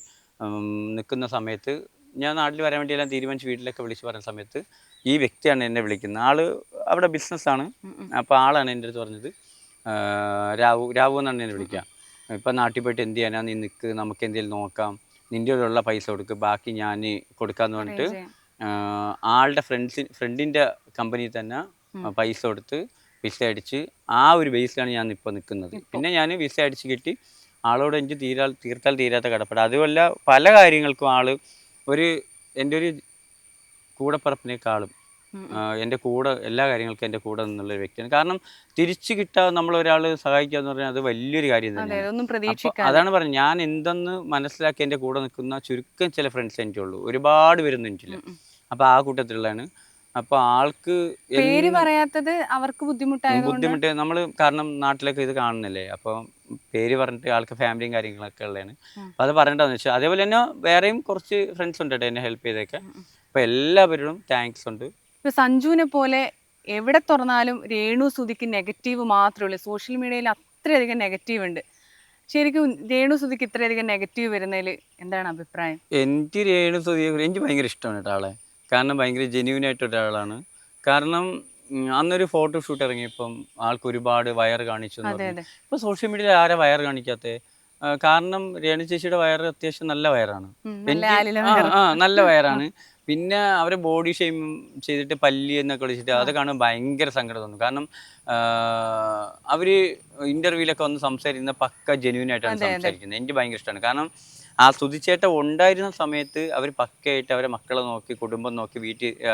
നിൽക്കുന്ന സമയത്ത്, ഞാൻ നാട്ടിൽ വരാൻ വേണ്ടി എല്ലാം തീരുമാനിച്ച് വീട്ടിലൊക്കെ വിളിച്ച് പറയുന്ന സമയത്ത് ഈ വ്യക്തിയാണ് എന്നെ വിളിക്കുന്നത്. ആൾ അവിടെ ബിസിനസ്സാണ്. അപ്പോൾ ആളാണ് എൻ്റെ അടുത്ത് പറഞ്ഞത്, രാവു എന്നാണ് എന്നെ വിളിക്കുക, ഇപ്പം നാട്ടിൽ പോയിട്ട് എന്ത് ചെയ്യാനാ, നീ നിൽക്ക്, നമുക്ക് എന്തെങ്കിലും നോക്കാം, നിൻ്റെ ഉള്ള പൈസ കൊടുക്ക്, ബാക്കി ഞാൻ കൊടുക്കാമെന്ന് പറഞ്ഞിട്ട് ആളുടെ ഫ്രണ്ടിൻ്റെ കമ്പനിയിൽ തന്നെ പൈസ കൊടുത്ത് വിസ അടിച്ച് ആ ഒരു ബേസിലാണ് ഞാൻ ഇപ്പോൾ നിൽക്കുന്നത്. പിന്നെ ഞാൻ വിസ അടിച്ച് കിട്ടി. ആളോട് എനിക്ക് തീർത്താൽ തീരാത്ത കടപ്പാട്. അതുമല്ല പല കാര്യങ്ങൾക്കും ആൾ എൻ്റെ ഒരു കൂടെപ്പറപ്പിനേക്കാളും എൻ്റെ കൂടെ എല്ലാ കാര്യങ്ങൾക്കും എൻ്റെ കൂടെ നിന്നുള്ളൊരു വ്യക്തിയാണ്. കാരണം തിരിച്ചു കിട്ടാതെ നമ്മളൊരാൾ സഹായിക്കുക എന്ന് പറഞ്ഞാൽ അത് വലിയൊരു കാര്യം തന്നെയാണ്. അതാണ് പറഞ്ഞത്, ഞാൻ എന്തെന്ന് മനസ്സിലാക്കി എൻ്റെ കൂടെ നിൽക്കുന്ന ചുരുക്കം ചില ഫ്രണ്ട്സ് എനിക്കുള്ളൂ, ഒരുപാട് പേരൊന്നും എനിക്കില്ല. അപ്പോൾ ആ കൂട്ടത്തിലുള്ളതാണ്. അപ്പോൾ ആൾക്ക് പേര് പറയാത്തത് അവർക്ക് ബുദ്ധിമുട്ട്. നമ്മൾ കാരണം നാട്ടിലൊക്കെ ഇത് കാണുന്നില്ലേ, അപ്പോൾ പേര് പറഞ്ഞിട്ട് ആൾക്ക് ഫാമിലിയും കാര്യങ്ങളൊക്കെ ഉള്ളതാണ്. അപ്പോൾ അത് പറയേണ്ടതെന്ന് വെച്ചാൽ, അതേപോലെ തന്നെ വേറെയും കുറച്ച് ഫ്രണ്ട്സ് ഉണ്ട് എന്നെ ഹെൽപ്പ് ചെയ്തൊക്കെ. അപ്പോൾ എല്ലാവരോടും താങ്ക്സ് ഉണ്ട്. ഇപ്പോൾ സഞ്ജുവിനെ പോലെ എവിടെ തുറന്നാലും രേണു സുധിക്ക് നെഗറ്റീവ് മാത്രമേ ഉള്ളൂ. സോഷ്യൽ മീഡിയയിൽ അത്രയധികം നെഗറ്റീവ് ഉണ്ട്. ശരിക്കും രേണു സുധിക്ക് ഇത്രയധികം നെഗറ്റീവ് വരുന്നതിൽ എന്താണ് അഭിപ്രായം? എനിക്ക് രേണു സുധിയെ എനിക്ക് ഭയങ്കര ഇഷ്ടമാണ് കേട്ടോ ആളെ. കാരണം ഭയങ്കര ജെന്യൂനായിട്ടൊരാളാണ്. കാരണം അന്നൊരു ഫോട്ടോഷൂട്ട് ഇറങ്ങിയപ്പം ആൾക്ക് ഒരുപാട് വയർ കാണിച്ചു. ഇപ്പോൾ സോഷ്യൽ മീഡിയയിൽ ആരാ വയർ കാണിക്കാത്തത്? കാരണം രേണു ചേച്ചിയുടെ വയർ അത്യാവശ്യം നല്ല വയറാണ്, നല്ല വയറാണ്. പിന്നെ അവരെ ബോഡി ഷെയിം ചെയ്തിട്ട് പല്ലി എന്നൊക്കെ വിളിച്ചിട്ട് അത് കാണുമ്പോൾ ഭയങ്കര സങ്കടം തോന്നും. കാരണം അവർ ഇൻ്റർവ്യൂവിലൊക്കെ വന്ന് സംസാരിക്കുന്ന പക്ക ജെന്യൂനായിട്ടാണ് സംസാരിക്കുന്നത്. എനിക്ക് ഭയങ്കര ഇഷ്ടമാണ്. കാരണം ആ സുധിച്ചേട്ട ഉണ്ടായിരുന്ന സമയത്ത് അവർ പക്കയായിട്ട് അവരെ മക്കളെ നോക്കി, കുടുംബം നോക്കി,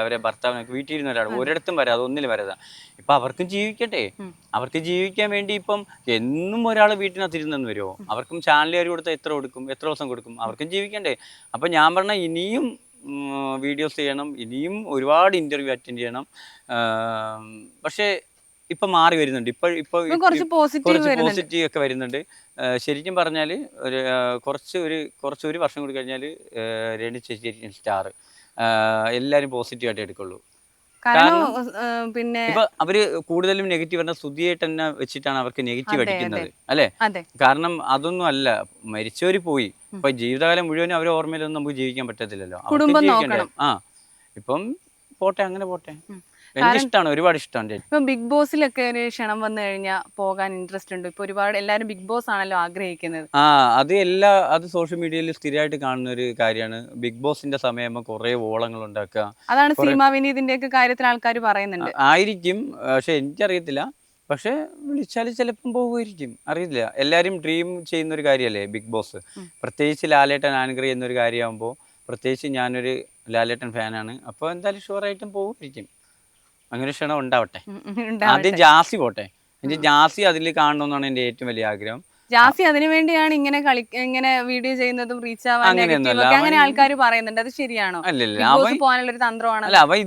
അവരെ ഭർത്താവ് നോക്കി വീട്ടിലിരുന്ന ഒരാൾ ഒരിടത്തും വരാതെ, ഒന്നിലും വരാതെ. ഇപ്പം അവർക്കും ജീവിക്കട്ടെ, അവർക്ക് ജീവിക്കാൻ വേണ്ടി ഇപ്പം എന്നും ഒരാൾ വീട്ടിനകത്ത് ഇരുന്നെന്ന് വരുമോ? അവർക്കും ചാനലുകാർ കൊടുത്താൽ എത്ര ദിവസം കൊടുക്കും? അവർക്കും ജീവിക്കണ്ടേ? അപ്പം ഞാൻ പറഞ്ഞ ഇനിയും വീഡിയോസ് ചെയ്യണം, ഇനിയും ഒരുപാട് ഇൻ്റർവ്യൂ അറ്റൻഡ് ചെയ്യണം. പക്ഷേ ഇപ്പം മാറി വരുന്നുണ്ട്, ഇപ്പോൾ പോസിറ്റീവ് ഒക്കെ വരുന്നുണ്ട്. ശരിക്കും പറഞ്ഞാൽ ഒരു വർഷം കൂടി കഴിഞ്ഞാൽ രേണു ചേച്ചി സ്റ്റാർ എല്ലാവരും പോസിറ്റീവായിട്ട് എടുക്കുള്ളൂ. പിന്നെ ഇപ്പൊ അവര് കൂടുതലും നെഗറ്റീവ് പറഞ്ഞാൽ സുധിയായിട്ട് തന്നെ വെച്ചിട്ടാണ് അവർക്ക് നെഗറ്റീവ് അടിക്കുന്നത്, അല്ലേ? കാരണം അതൊന്നും അല്ല, മരിച്ചവര് പോയി. ഇപ്പൊ ജീവിതകാലം മുഴുവനും അവരെ ഓർമ്മയിലൊന്നും നമുക്ക് ജീവിക്കാൻ പറ്റത്തില്ലല്ലോ. ഇപ്പം പോട്ടെ, അങ്ങനെ പോട്ടെ. എനിക്ക് ഇഷ്ടമാണ്, ഒരുപാട് ഇഷ്ടമാണ്. ഇപ്പൊ ബിഗ് ബോസിലൊക്കെ ഒരു ക്ഷണം വന്നു കഴിഞ്ഞാൽ പോകാൻ ഇൻട്രസ്റ്റ് ഉണ്ട്. ഇപ്പൊ ഒരുപാട് എല്ലാരും ബിഗ് ബോസ് ആണല്ലോ ആഗ്രഹിക്കുന്നത്. അത് സോഷ്യൽ മീഡിയയിൽ സ്ഥിരമായിട്ട് കാണുന്ന ഒരു കാര്യമാണ്. ബിഗ് ബോസിന്റെ സമയം കുറെ ഓളങ്ങൾ ഉണ്ടാക്കുക, അതാണ് സീമാ വിനീതിന്റെ ഒക്കെ കാര്യത്തിൽ ആൾക്കാർ പറയുന്നുണ്ട്. ആയിരിക്കും. പക്ഷെ എനിക്കറിയത്തില്ല. പക്ഷെ വിളിച്ചാൽ ചിലപ്പം പോകുമായിരിക്കും, അറിയില്ല. എല്ലാവരും ഡ്രീം ചെയ്യുന്ന ഒരു കാര്യമല്ലേ ബിഗ് ബോസ്. പ്രത്യേകിച്ച് ലാലേട്ടൻ ആങ്കർ ചെയ്യുന്ന ഒരു കാര്യമാകുമ്പോൾ, പ്രത്യേകിച്ച് ഞാനൊരു ലാലേട്ടൻ ഫാനാണ്. അപ്പോൾ എന്തായാലും ഷുവറായിട്ടും പോകുമായിരിക്കും. അങ്ങനെ ക്ഷണം ഉണ്ടാവട്ടെ. ആദ്യം ജാസി പോട്ടെ. എനിക്ക് ജാസി അതിൽ കാണണമെന്നാണ് എൻ്റെ ഏറ്റവും വലിയ ആഗ്രഹം. ജാസി അതിനു വേണ്ടിയാണ് ഇങ്ങനെ വീഡിയോ ചെയ്യുന്നതും റീച്ച് ആവാൻ അങ്ങനെ ആൾക്കാർ പറയുന്നുണ്ട്. അത് ശരിയാണോ? പോകാനുള്ള ഒരു തന്ത്രമാണ്. അല്ല, അവൻ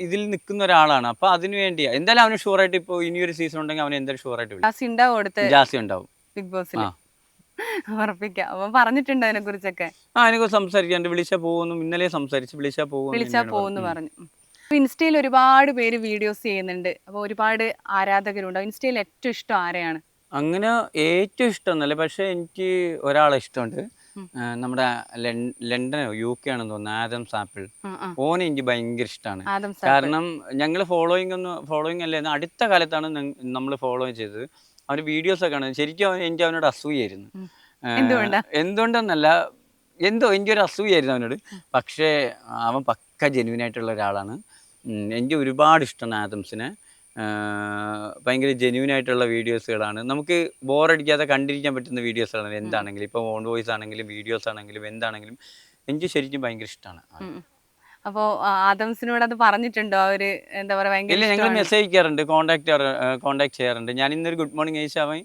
ഇതിൽ നിൽക്കുന്ന ഒരാളാണ്. അപ്പൊ അതിനു വേണ്ടിയാ. എന്തായാലും അവന് ഷുവറായിട്ട് ഇപ്പൊ ഇനിയൊരു സീസൺ ഉണ്ടെങ്കിൽ അവൻ എന്തായാലും ഷുവറായിട്ട് ജാസി ഉണ്ടാവും ബിഗ് ബോസിൽ. ഉറപ്പിക്കാം. അപ്പൊ പറഞ്ഞിട്ടുണ്ട് അതിനെ കുറിച്ചൊക്കെ. അതിനെക്കുറിച്ച് സംസാരിക്കാണ്ട്. വിളിച്ചാ പോകുന്നു, ഇന്നലെ സംസാരിച്ച് വിളിച്ചാ പോകുന്നു പറഞ്ഞു. ഇൻസ്റ്റയിൽ ഒരുപാട് പേര് വീഡിയോസ് ചെയ്യുന്നുണ്ട്. അപ്പൊ ഒരുപാട് ആരാധകരുണ്ട്. ഇൻസ്റ്റയിൽ ഏറ്റവും ഇഷ്ടം ആരെയാണ്? അങ്ങനെ ഏറ്റവും ഇഷ്ടമൊന്നുമല്ല, പക്ഷെ എനിക്ക് ഒരാളെ ഇഷ്ടമുണ്ട്. നമ്മുടെ ലണ്ടനോ UK ആണെന്ന് തോന്നുന്നു, ആദംസ് ആപ്പിൾ. ഓനെ എനിക്ക് ഭയങ്കര ഇഷ്ടമാണ്. കാരണം ഞങ്ങൾ ഫോളോയിങ് അല്ലേ, അടുത്ത കാലത്താണ് നമ്മൾ ഫോളോ ചെയ്തത്. അവൻ്റെ വീഡിയോസൊക്കെ ആണ്. ശരിക്കും എനിക്ക് അവനോട് അസൂയായിരുന്നു. എന്തുകൊണ്ടെന്നല്ല, എനിക്കൊരു അസൂയായിരുന്നു അവനോട്. പക്ഷേ അവൻ പക്ക ജെന്യൂനായിട്ടുള്ള ഒരാളാണ്. എനിക്ക് ഒരുപാട് ഇഷ്ടമാണ് ആദംസിനെ. ഭയങ്കര ജെന്യൂനായിട്ടുള്ള വീഡിയോസുകളാണ്. നമുക്ക് ബോറടിക്കാതെ കണ്ടിരിക്കാൻ പറ്റുന്ന വീഡിയോസുകളാണ്. എന്താണെങ്കിലും ഇപ്പോൾ ഓൺ വോയിസ് ആണെങ്കിലും വീഡിയോസ് ആണെങ്കിലും എന്താണെങ്കിലും എനിക്ക് ശരിക്കും ഭയങ്കര ഇഷ്ടമാണ്. അപ്പോൾ ആദംസിനോട് അത് പറഞ്ഞിട്ടുണ്ടോ അവര്? എന്താ പറയുക, ഇല്ല, ഞങ്ങൾ മെസ്സേജ് അയക്കാറുണ്ട്, കോൺടാക്ട് ചെയ്യാറുണ്ട്. ഞാൻ ഇന്നൊരു ഗുഡ് മോർണിംഗ് അയച്ചാൽ അവൻ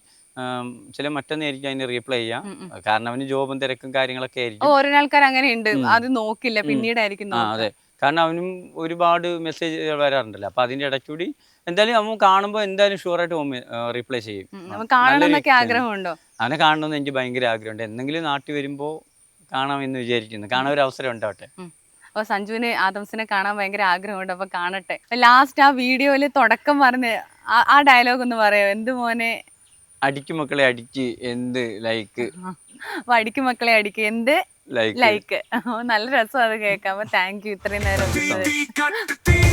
ചില മറ്റൊന്നായിരിക്കും അതിന് റീപ്ലൈ ചെയ്യാം. കാരണം അവന് ജോബും തിരക്കും കാര്യങ്ങളൊക്കെ ആയിരിക്കും. ഓരോ ആൾക്കാർ അങ്ങനെ ഉണ്ട്, അത് നോക്കില്ല, പിന്നീടായിരിക്കും. അതെ, കാരണം അവനും ഒരുപാട് മെസ്സേജ് വരാറുണ്ടല്ലോ. അപ്പൊ അതിന്റെ ഇടയ്ക്കൂടി എന്തായാലും അവൻ കാണുമ്പോൾ എന്തായാലും ഷുവറായിട്ട് റീപ്ലൈ ചെയ്യും. ആഗ്രഹമുണ്ടോ? അവനെ കാണണമെന്ന് എനിക്ക് ഭയങ്കര ആഗ്രഹമുണ്ട്. എന്തെങ്കിലും നാട്ടിൽ വരുമ്പോ കാണാമെന്ന് വിചാരിക്കുന്നു. കാണാൻ ഒരു അവസരം ഉണ്ടാവട്ടെ. അപ്പൊ സഞ്ജുവിന് ആദംസിനെ കാണാൻ ഭയങ്കര ആഗ്രഹമുണ്ട്. അപ്പൊ കാണട്ടെ. ലാസ്റ്റ് ആ വീഡിയോയില് തുടക്കം പറഞ്ഞ് ആ ഡയലോഗ് ഒന്ന് പറയാമോ? എന്ത് മോനെ അടിക്കും മക്കളെ അടിക്ക് എന്ത് ലൈക്ക്, അടിക്കും മക്കളെ അടിക്ക് എന്ത് ലൈക്ക്. നല്ല രസം അത് കേൾക്കാം. അപ്പൊ താങ്ക് യു ഇത്രയും നേരം.